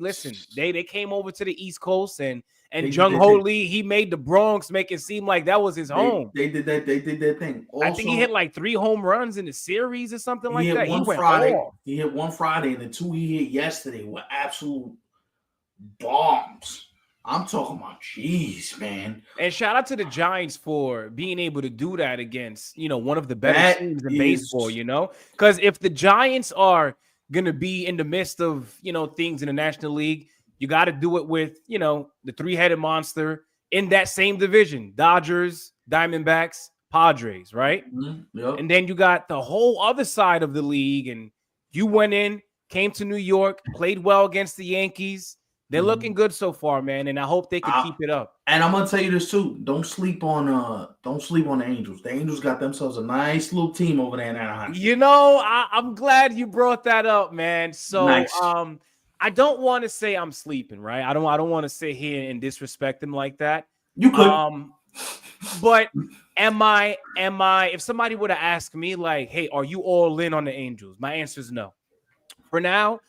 came over to the East Coast, and They did Jung their Ho thing. Lee, he made the Bronx make it seem like that was his home. They did that. They did their thing. I think he hit Also, like 3 home runs in the series or something he like hit that. He one went Friday. off. He hit one Friday, and the two he hit yesterday were absolute bombs. I'm talking about, jeez, man. And shout out to the Giants for being able to do that against, one of the better That teams in baseball, is because if the Giants are going to be in the midst of, things in the National League, you got to do it with, the three-headed monster in that same division: Dodgers, Diamondbacks, Padres, right? yep. And then you got the whole other side of the league, and you went in, came to New York, played well against the Yankees. They're looking good so far, man, and I hope they could keep it up. And I'm gonna tell you this too. Don't sleep on the Angels. The Angels got themselves a nice little team over there in Anaheim. I'm glad you brought that up, man. So Nice. I don't want to say I'm sleeping, right? I don't want to sit here and disrespect them like that. You could. But am I if somebody would have asked me like, hey, are you all in on the Angels? My answer is no. For now,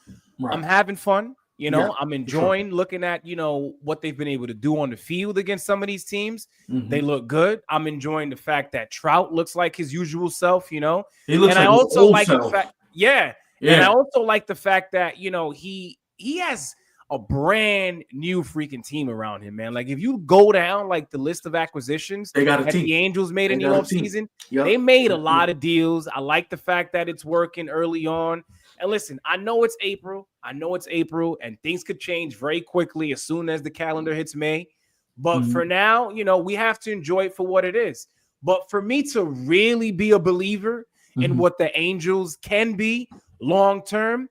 Right. I'm having fun. Yeah, I'm enjoying looking at, what they've been able to do on the field against some of these teams. They look good. I'm enjoying the fact that Trout looks like his usual self, He looks and like I his also old like the self. fact, yeah. And I Yeah. also like the fact that, he has a brand new freaking team around him, man. Like if you go down like the list of acquisitions They got a that team. the Angels made They in the got a team. offseason, Yep. they made a lot of deals. I like the fact that it's working early on. And listen, I know it's April, and things could change very quickly as soon as the calendar hits May. But for now, we have to enjoy it for what it is. But for me to really be a believer in what the Angels can be long term,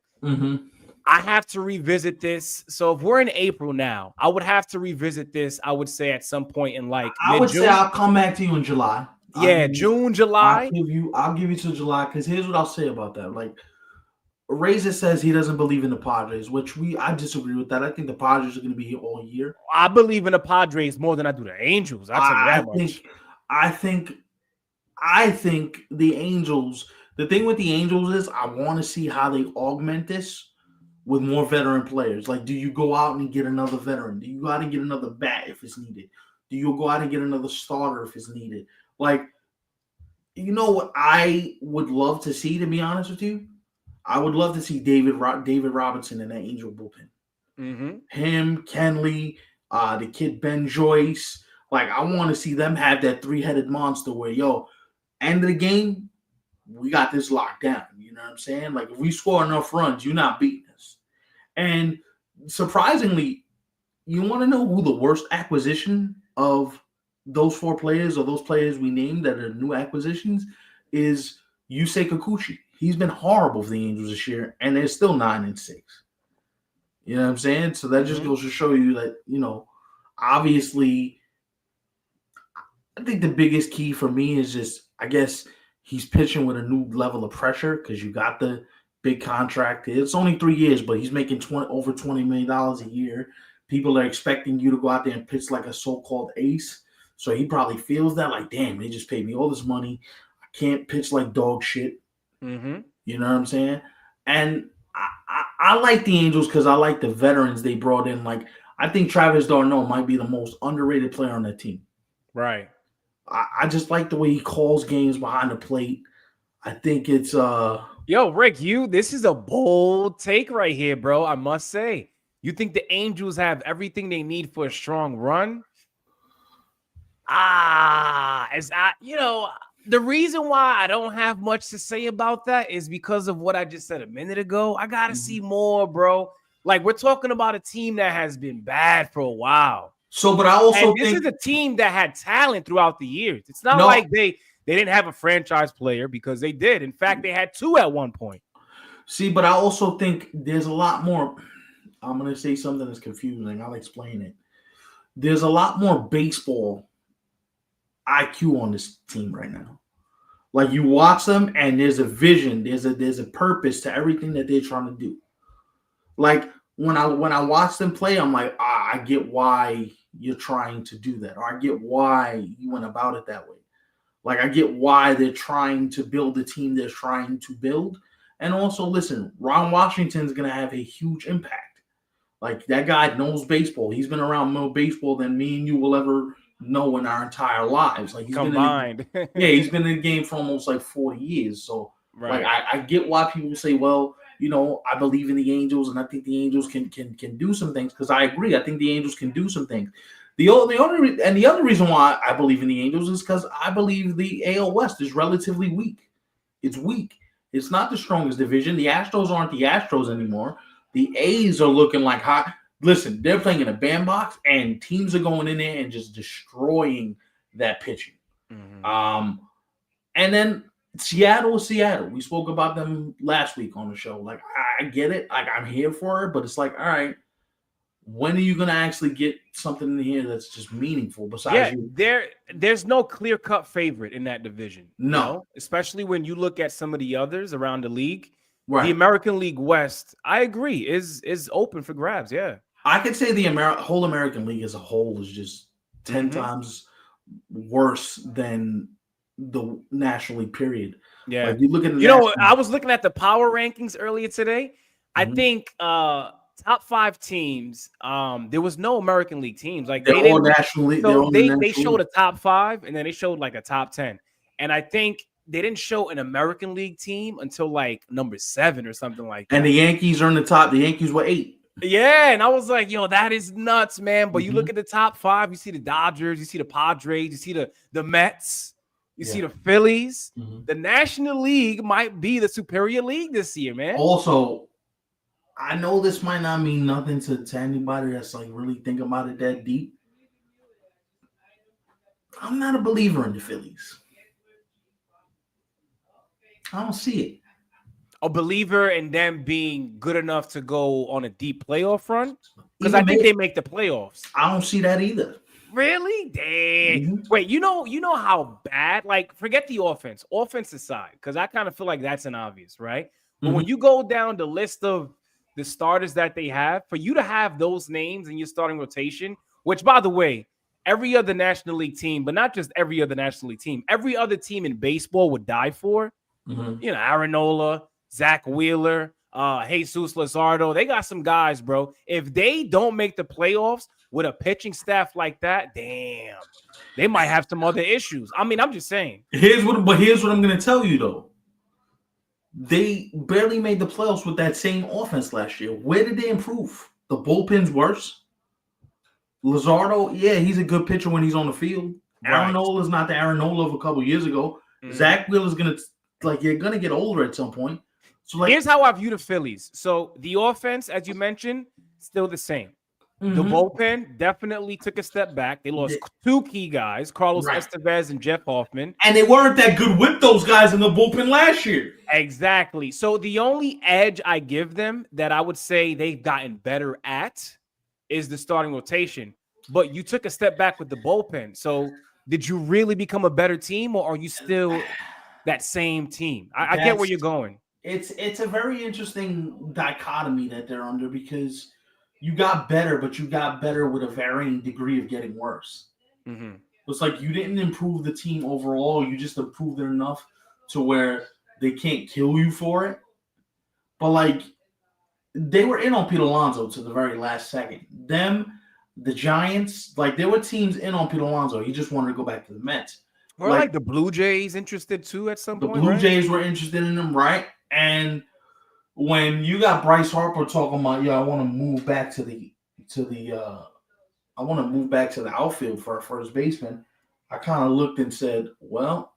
I have to revisit this. So if we're in April now, I would have to revisit this, I would say, at some point in like I would say mid-June. I'll come back to you in July. Yeah, June, July. I'll give you till July, because here's what I'll say about that. Like, Razor says he doesn't believe in the Padres, which I disagree with that. I think the Padres are going to be here all year. I believe in the Padres more than I do the Angels. I'll tell you that much. I think the Angels. The thing with the Angels is I want to see how they augment this with more veteran players. Like, do you go out and get another veteran? Do you go out and get another bat if it's needed? Do you go out and get another starter if it's needed? Like, what I would love to see, to be honest with you? I would love to see David Robinson in that Angel bullpen. Him, Kenley, the kid Ben Joyce. Like, I want to see them have that three-headed monster where, end of the game, we got this locked down. You know what I'm saying? Like, if we score enough runs, you're not beating us. And surprisingly, you want to know who the worst acquisition of those four players or those players we named that are new acquisitions is Yusei Kikuchi. He's been horrible for the Angels this year, and they're still 9-6. You know what I'm saying? So that just goes to show you that, obviously, I think the biggest key for me is just, I guess, he's pitching with a new level of pressure because you got the big contract. It's only 3 years, but he's making over $20 million a year. People are expecting you to go out there and pitch like a so-called ace. So he probably feels that, like, damn, they just paid me all this money. I can't pitch like dog shit. You know what I'm saying? And I like the Angels because I like the veterans they brought in. Like, I think Travis d'Arnaud might be the most underrated player on that team. Right. I just like the way he calls games behind the plate. I think it's Yo, Rick, this is a bold take right here, bro. I must say. You think the Angels have everything they need for a strong run? The reason why I don't have much to say about that is because of what I just said a minute ago. I gotta see more, bro. Like, we're talking about a team that has been bad for a while. So, but I also this is a team that had talent throughout the years. It's not like they didn't have a franchise player, because they did. In fact, they had two at one point. See, but I also think there's a lot more. I'm going to say something that's confusing. I'll explain it. There's a lot more baseball IQ on this team right now. Like you watch them, and there's a vision, there's a purpose to everything that they're trying to do. Like when I watch them play, I'm like, I get why you're trying to do that, or I get why you went about it that way. Like I get why they're trying to build the team they're trying to build. And also, listen, Ron Washington's gonna have a huge impact. Like that guy knows baseball. He's been around more baseball than me and you will ever know in our entire lives. Like he's been in the Combined. yeah, he's been in the game for almost like 40 years. So like Right. I get why people say, well, I believe in the Angels and I think the Angels can do some things because I agree. I think the Angels can do some things. The other reason why I believe in the Angels is because I believe the AL West is relatively weak. It's weak. It's not the strongest division. The Astros aren't the Astros anymore. The A's are looking like hot. Listen, they're playing in a bandbox, and teams are going in there and just destroying that pitching. Mm-hmm. And then Seattle is Seattle. We spoke about them last week on the show. Like, I get it. Like, I'm here for it, but it's like, all right, when are you going to actually get something in here that's just meaningful besides you? There's no clear-cut favorite in that division. No. Especially when you look at some of the others around the league. Right. The American League West, I agree, is open for grabs. Yeah. I could say the whole American League as a whole is just 10 times worse than the National League period. Yeah. Like you look at I was looking at the power rankings earlier today. I think top 5 teams, there was no American League teams. Like they're all National League. So they showed a top 5 and then they showed like a top 10. And I think they didn't show an American League team until like number 7 or something like that. And the Yankees are in the top. The Yankees were 8. Yeah, and I was like, yo, that is nuts, man. But you look at the top 5, you see the Dodgers, you see the Padres, you see the Mets, you see the Phillies. The National League might be the superior league this year, man. Also, I know this might not mean nothing to anybody that's like really thinking about it that deep. I'm not a believer in the Phillies. I don't see it. A believer in them being good enough to go on a deep playoff run? Because I think they make the playoffs. I don't see that either. Really? Dang. Wait, you know how bad? Like, forget the offense. Offense aside, because I kind of feel like that's an obvious, right? But when you go down the list of the starters that they have, for you to have those names in your starting rotation, which, by the way, every other National League team, but not just every other National League team, every other team in baseball would die for. Aaron Nola, Zach Wheeler, Jesus Luzardo. They got some guys, bro. If they don't make the playoffs with a pitching staff like that, damn, they might have some other issues. I mean, I'm just saying. Here's what I'm going to tell you, though. They barely made the playoffs with that same offense last year. Where did they improve? The bullpen's worse. Luzardo, yeah, he's a good pitcher when he's on the field. Right. Aaron Nola's not the Aaron Nola of a couple years ago. Zach Wheeler's going to, you're going to get older at some point. So, here's how I view the Phillies. So, the offense, as you mentioned, still the same. The bullpen definitely took a step back. They lost 2 key guys, Carlos Estevez and Jeff Hoffman. And they weren't that good with those guys in the bullpen last year. Exactly. So the only edge I give them that I would say they've gotten better at is the starting rotation. But you took a step back with the bullpen. So did you really become a better team, or are you still that same team? I get where you're going. It's a very interesting dichotomy that they're under because you got better, but you got better with a varying degree of getting worse. It's like you didn't improve the team overall. You just improved it enough to where they can't kill you for it. But, they were in on Pete Alonso to the very last second. Them, the Giants, there were teams in on Pete Alonso. He just wanted to go back to the Mets. Were the Blue Jays interested too at some point? The Blue Jays were interested in him, right? And when you got Bryce Harper talking about, I want to move back to the outfield for a first baseman, I kind of looked and said, well,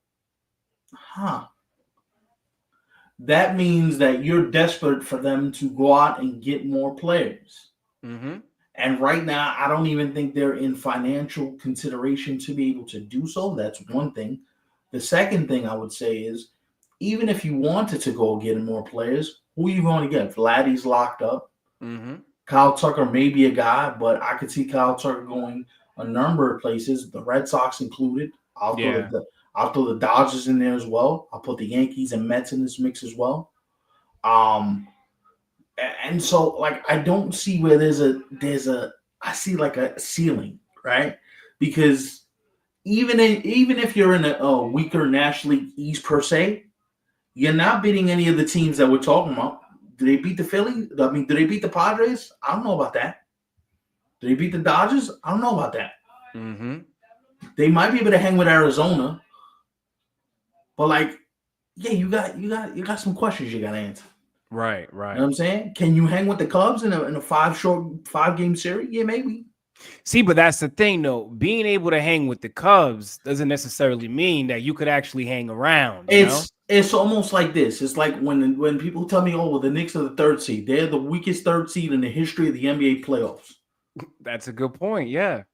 that means that you're desperate for them to go out and get more players. And right now, I don't even think they're in financial consideration to be able to do so. That's one thing. The second thing I would say is, even if you wanted to go get more players, who are you going to get? Vladdy's locked up. Kyle Tucker may be a guy, but I could see Kyle Tucker going a number of places, the Red Sox included. I'll I'll throw the Dodgers in there as well. I'll put the Yankees and Mets in this mix as well. Um, and so like I don't see where there's a I see like a ceiling, right? Because even if you're in a weaker National League East per se, you're not beating any of the teams that we're talking about. Do they beat the Phillies? I mean, do they beat the Padres? I don't know about that. Do they beat the Dodgers? I don't know about that. Mm-hmm. They might be able to hang with Arizona, but like, yeah, you got some questions you got to answer. Right, You know right. what I'm saying? Can you hang with the Cubs in a 5 game series? Yeah, maybe. See, but that's the thing, though. Being able to hang with the Cubs doesn't necessarily mean that you could actually hang around, you know? It's almost like this. It's like when people tell me, "Oh, well, the Knicks are the third seed. They're the weakest third seed in the history of the NBA playoffs." That's a good point. Yeah.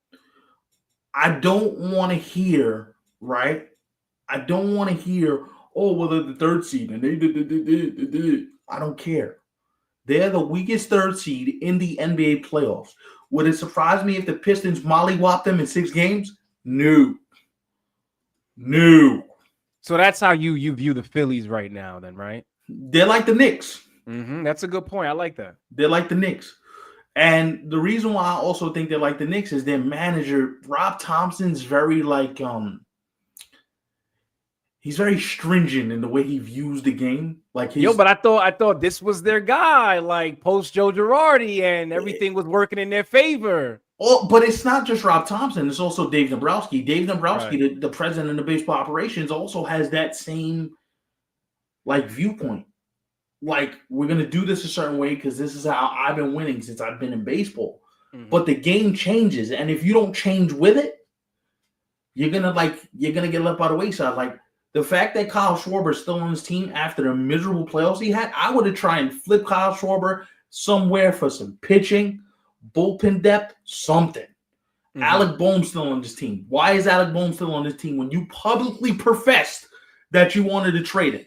I don't want to hear, right? I don't want to hear, "Oh, well, they're the third seed and they did." I don't care. They're the weakest third seed in the NBA playoffs. Would it surprise me if the Pistons mollywopped them in 6 games? No. No. So that's how you view the Phillies right now, then, right? They're like the Knicks. Mm-hmm. That's a good point. I like that. They're like the Knicks. And the reason why I also think they're like the Knicks is their manager, Rob Thompson's very he's very stringent in the way he views the game. Like his But I thought this was their guy, like post Joe Girardi, and everything was working in their favor. Oh, but it's not just Rob Thompson. It's also Dave Dombrowski. Dave Dombrowski, Right. the president of baseball operations, also has that same like viewpoint. Like we're gonna do this a certain way because this is how I've been winning since I've been in baseball. Mm-hmm. But the game changes, and if you don't change with it, you're gonna get left by the wayside. Like the fact that Kyle Schwarber is still on his team after the miserable playoffs he had, I would have tried and flip Kyle Schwarber somewhere for some pitching, bullpen depth, something. Mm-hmm. Alec Boehm's still on this team. Why is Alec Boehm still on this team when you publicly professed that you wanted to trade him?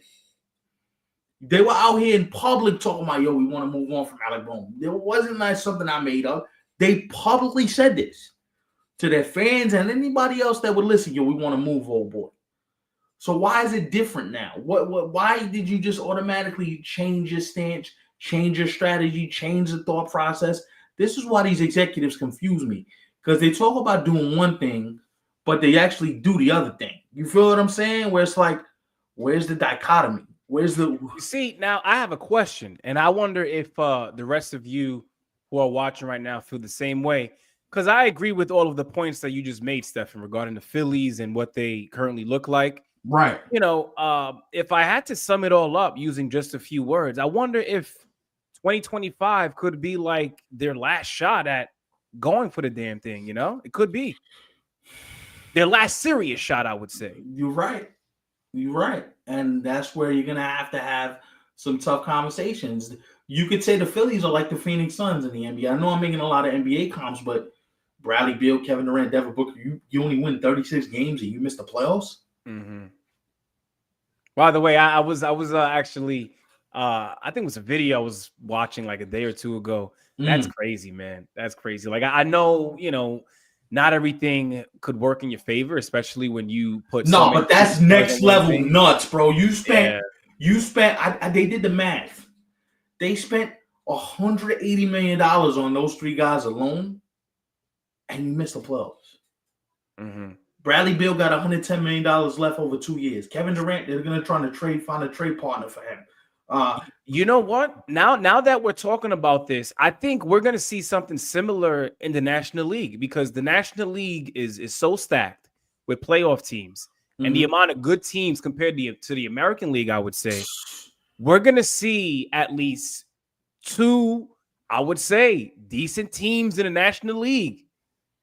They were out here in public talking about, "Yo, we want to move on from Alec Boehm." It wasn't like something I made up. They publicly said this to their fans and anybody else that would listen. "Yo, we want to move, old boy." So why is it different now? Why did you just automatically change your stance, change your strategy, change the thought process? This is why these executives confuse me because they talk about doing one thing, but they actually do the other thing. You feel what I'm saying? Where it's like, where's the dichotomy? Where's the? You see, now I have a question, and I wonder if the rest of you who are watching right now feel the same way. Because I agree with all of the points that you just made, Stefan, regarding the Phillies and what they currently look like. Right. If I had to sum it all up using just a few words, I wonder if 2025 could be like their last shot at going for the damn thing. It could be their last serious shot, I would say. You're right. You're right. And that's where you're going to have some tough conversations. You could say the Phillies are like the Phoenix Suns in the NBA. I know I'm making a lot of NBA comps, but Bradley Beal, Kevin Durant, Devin Booker, you only win 36 games and you miss the playoffs? Mm-hmm. By the way, I was actually, I think it was a video I was watching like a day or two ago. That's crazy, man. That's crazy. Like I know, not everything could work in your favor, especially when you put. No, but that's next level nuts, bro. You spent. They did the math. They spent $180 million on those 3 guys alone, and you missed the playoffs. Mm-hmm. Bradley Beal got $110 million left over 2 find a trade partner for him. You know what? Now that we're talking about this, I think we're going to see something similar in the National League because the National League is so stacked with playoff teams and the amount of good teams compared to the American League, I would say. We're going to see at least 2, I would say, decent teams in the National League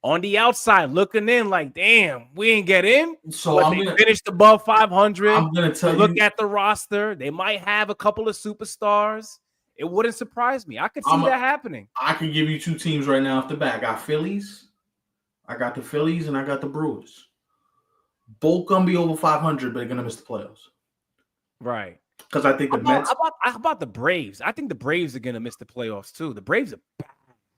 on the outside looking in like, damn, we ain't get in. So but they finished above 500. I'm going to tell you. Look at the roster. They might have a couple of superstars. It wouldn't surprise me. I could see that happening. I can give you 2 teams right now off the bat. I got Phillies. I got the Phillies and I got the Brewers. Both going to be over 500, but they're going to miss the playoffs. Right. Because I think the Mets. How about the Braves? I think the Braves are going to miss the playoffs too. The Braves are bad.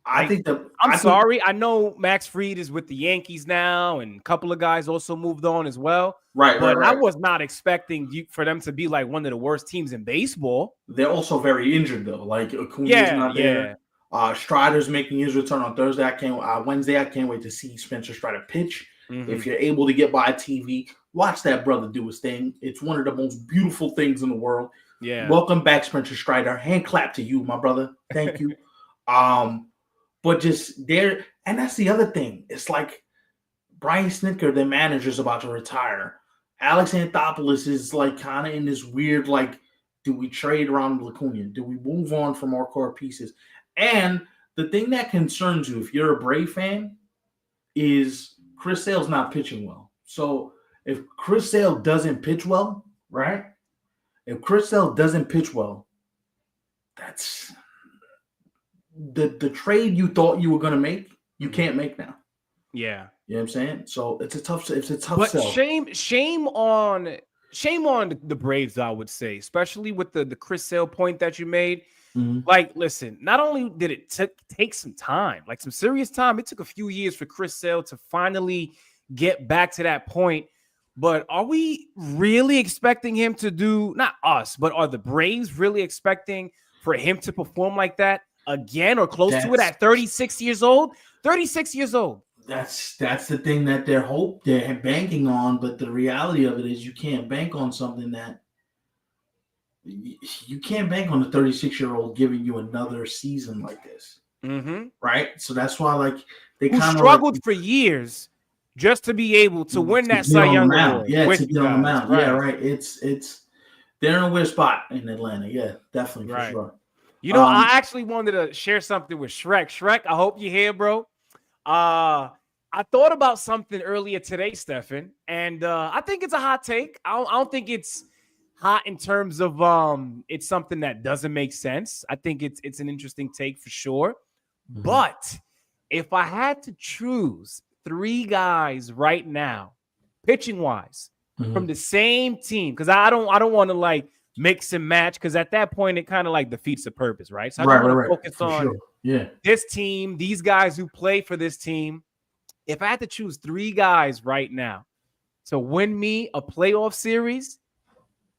I Like, think that I'm I think sorry. I know Max Fried is with the Yankees now, and a couple of guys also moved on as well. right, right, But I right. was not expecting for them to be like one of the worst teams in baseball. They're also very injured though. Like Acuna's Yeah, not there. yeah. Strider's making his return on Thursday. Wednesday. I can't wait to see Spencer Strider pitch. If Hmm. you're able to get by TV, watch that brother do his thing. It's one of the most beautiful things in the world. Yeah. Welcome back, Spencer Strider. Hand clap to you, my brother. Thank you. But just there, and that's the other thing. It's like Brian Snitker, the manager's about to retire. Alex Anthopoulos is like kind of in this weird like, do we trade Ronald Acuna? Do we move on from our core pieces? And the thing that concerns you, if you're a Brave fan, is Chris Sale's not pitching well. So if Chris Sale doesn't pitch well, right? If Chris Sale doesn't pitch well, that's the trade you thought you were gonna make, you can't make now. Yeah. You know what I'm saying? So it's a tough But sell. shame on the Braves, I would say, especially with the Chris Sale point that you made. Mm-hmm. Like, listen, not only did it take some time, like some serious time, it took a few years for Chris Sale to finally get back to that point. But are we really expecting him to do, not us, but are the Braves really expecting for him to perform like that again or close to it That's at 36 years old? 36 years old. that's the thing that they're banking on, but the reality of it is you can't bank on something that you can't bank on a 36-year-old giving you another season like this, Mm-hmm. right? So that's why like they Who kind of like struggled for years just to be able to win to that get Cy on the Young mound. Award Yeah, with to you get on the guys. mound. Yeah, Right. right. It's they're in a weird spot in Atlanta. Yeah, definitely for Right. sure. You know, I actually wanted to share something with Shrek. Shrek, I hope you're here, bro. I thought about something earlier today, Stefan, and I think it's a hot take. I don't think it's hot in terms of it's something that doesn't make sense. I think it's an interesting take for sure. Mhm. But if I had to choose three guys right now, pitching wise, from Mhm. the same team, because I don't want to like mix and match, because at that point it kind of like defeats the purpose, right? So I just Right, want to right, right. focus For on sure. Yeah. this team, these guys who play for this team. If I had to choose three guys right now to win me a playoff series,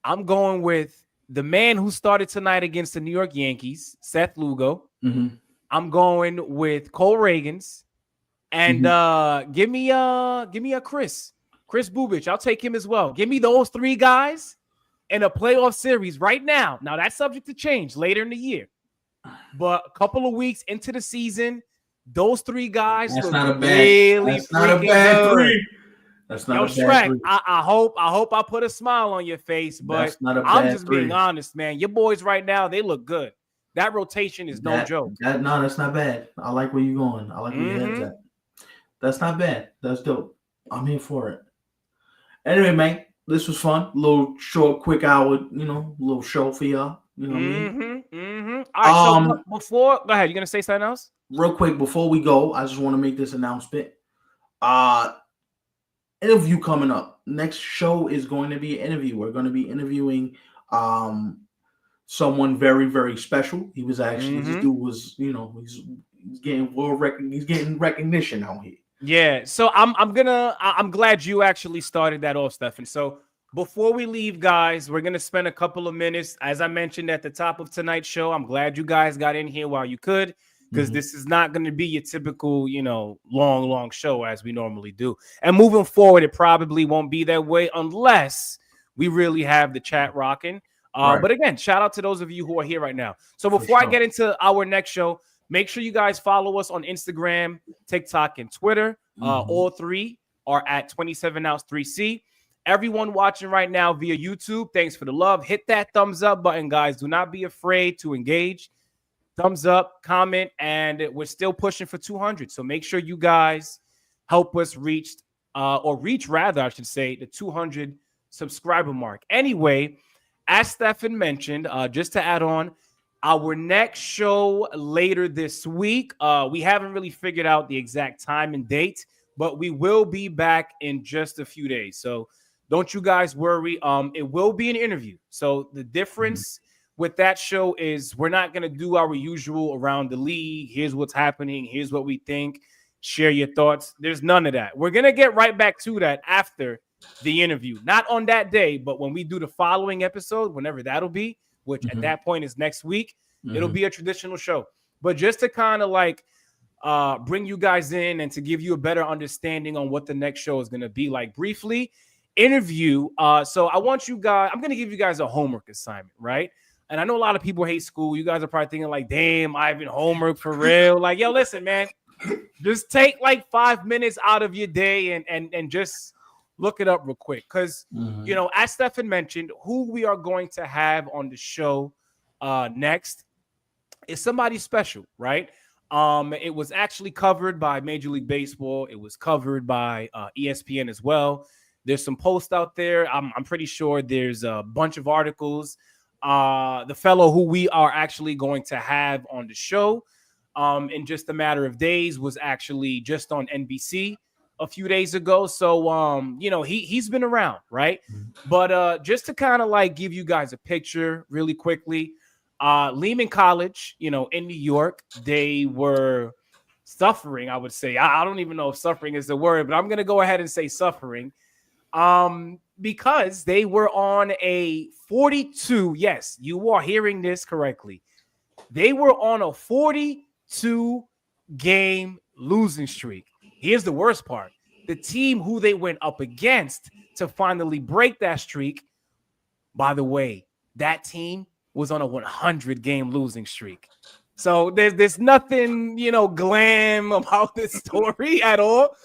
I'm going with the man who started tonight against the New York Yankees, Seth Lugo. Mm-hmm. I'm going with Cole Reagans, and Mm-hmm. give me a Chris Bubich. I'll take him as well. Give me those three guys in a playoff series right now. Now that's subject to change later in the year, but a couple of weeks into the season, those three guys That's look not a bad. really That's not a freaking bad good. three. That's not Yo, a bad Shrek, three. I hope I put a smile on your face, but That's not a I'm bad just being three. honest, man. Your boys right now, they look good. That rotation is no That joke. that no, that's not bad. I like where you're going. I like where your head's Mm-hmm. at. That's not bad. That's dope. I'm here for it. Anyway, man, this was fun. Little short, quick hour, little show for y'all. You know what I mean? Mm-hmm. Mm-hmm. All right. So Um, before, go ahead. You gonna say something else? real quick before we go, I just want to make this announcement. Uh, interview coming up. Next show is going to be an interview. We're going to be interviewing someone very, very special. He was actually this Mm-hmm. dude was, he's getting he's getting recognition out here. Yeah. So I'm glad you actually started that off, Stefan. So before we leave, guys, we're gonna spend a couple of minutes. As I mentioned at the top of tonight's show, I'm glad you guys got in here while you could, because Mhm. this is not going to be your typical, long show as we normally do. And moving forward, it probably won't be that way unless we really have the chat rocking. Right. But again, shout out to those of you who are here right now. So For before I sure. get into our next show, make sure you guys follow us on Instagram, TikTok, and Twitter. Mhm. All three are at 27 ounce 3C. Everyone watching right now via YouTube, thanks for the love. Hit that thumbs up button, guys. Do not be afraid to engage. Thumbs up, comment, and we're still pushing for 200. So make sure you guys help us reach rather, I should say, the 200 subscriber mark. Anyway, as Stefan mentioned, just to add on, our next show later this week, we haven't really figured out the exact time and date, but we will be back in just a few days. So don't you guys worry. It will be an interview. So the difference with that show is we're not going to do our usual around the league. Here's what's happening. Here's what we think. Share your thoughts. There's none of that. We're going to get right back to that after the interview. Not on that day, but when we do the following episode, whenever that'll be, which at that point is next week, it'll be a traditional show. But just to kind of like bring you guys in and to give you a better understanding on what the next show is going to be like briefly, interview. So I want you guys, I'm going to give you guys a homework assignment, right? And I know a lot of people hate school. You guys are probably thinking like, damn, Ivan, homework for real. Like, yo, listen, man, just take like 5 minutes out of your day and just look it up real quick. Because, you know, as Stefan mentioned, who we are going to have on the show next is somebody special, right? It was actually covered by Major League Baseball. It was covered by ESPN as well. There's some posts out there. I'm pretty sure there's a bunch of articles. The fellow who we are actually going to have on the show in just a matter of days was actually just on NBC a few days ago. So, you know, he's been around, right? But just to kind of like give you guys a picture really quickly, Lehman College, you know, in New York, they were suffering, I would say. I don't even know if suffering is the word, but I'm going to go ahead and say suffering. Because they were on a 42. Yes, you are hearing this correctly. They were on a 42 game losing streak. Here's the worst part. The team who they went up against to finally break that streak, by the way, that team was on a 100 game losing streak. So there's nothing, you know, glam about this story at all.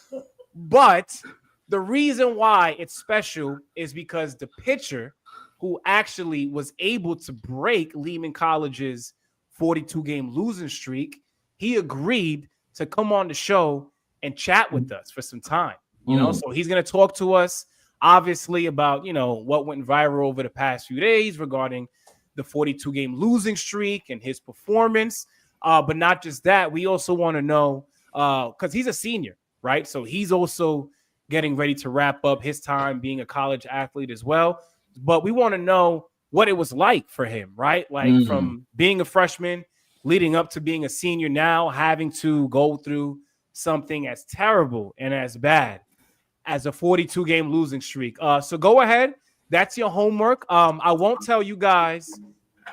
But the reason why it's special is because the pitcher who actually was able to break Lehman College's 42 game losing streak, he agreed to come on the show and chat with us for some time. You know, so he's going to talk to us, obviously, about, you know, what went viral over the past few days regarding the 42 game losing streak and his performance. But not just that, we also want to know, because he's a senior, right? So he's also getting ready to wrap up his time being a college athlete as well. But we want to know what it was like for him, right? Like from being a freshman, leading up to being a senior, now having to go through something as terrible and as bad as a 42 game losing streak. So go ahead. That's your homework. I won't tell you guys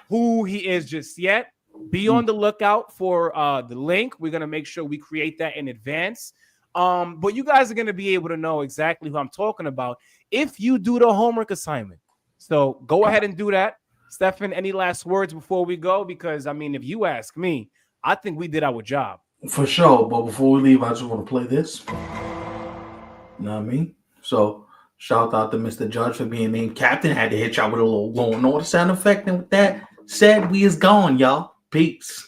who he is just yet. Be on the lookout for the link. We're going to make sure we create that in advance. But you guys are going to be able to know exactly who I'm talking about if you do the homework assignment. So go ahead and do that. Stefan, any last words before we go? Because, I mean, if you ask me, I think we did our job. For sure. But before we leave, I just want to play this. You know what I mean? So shout out to Mr. Judge for being named captain. Had to hit y'all with a little Law and Order sound effect. And with that said, we is gone, y'all. Peace.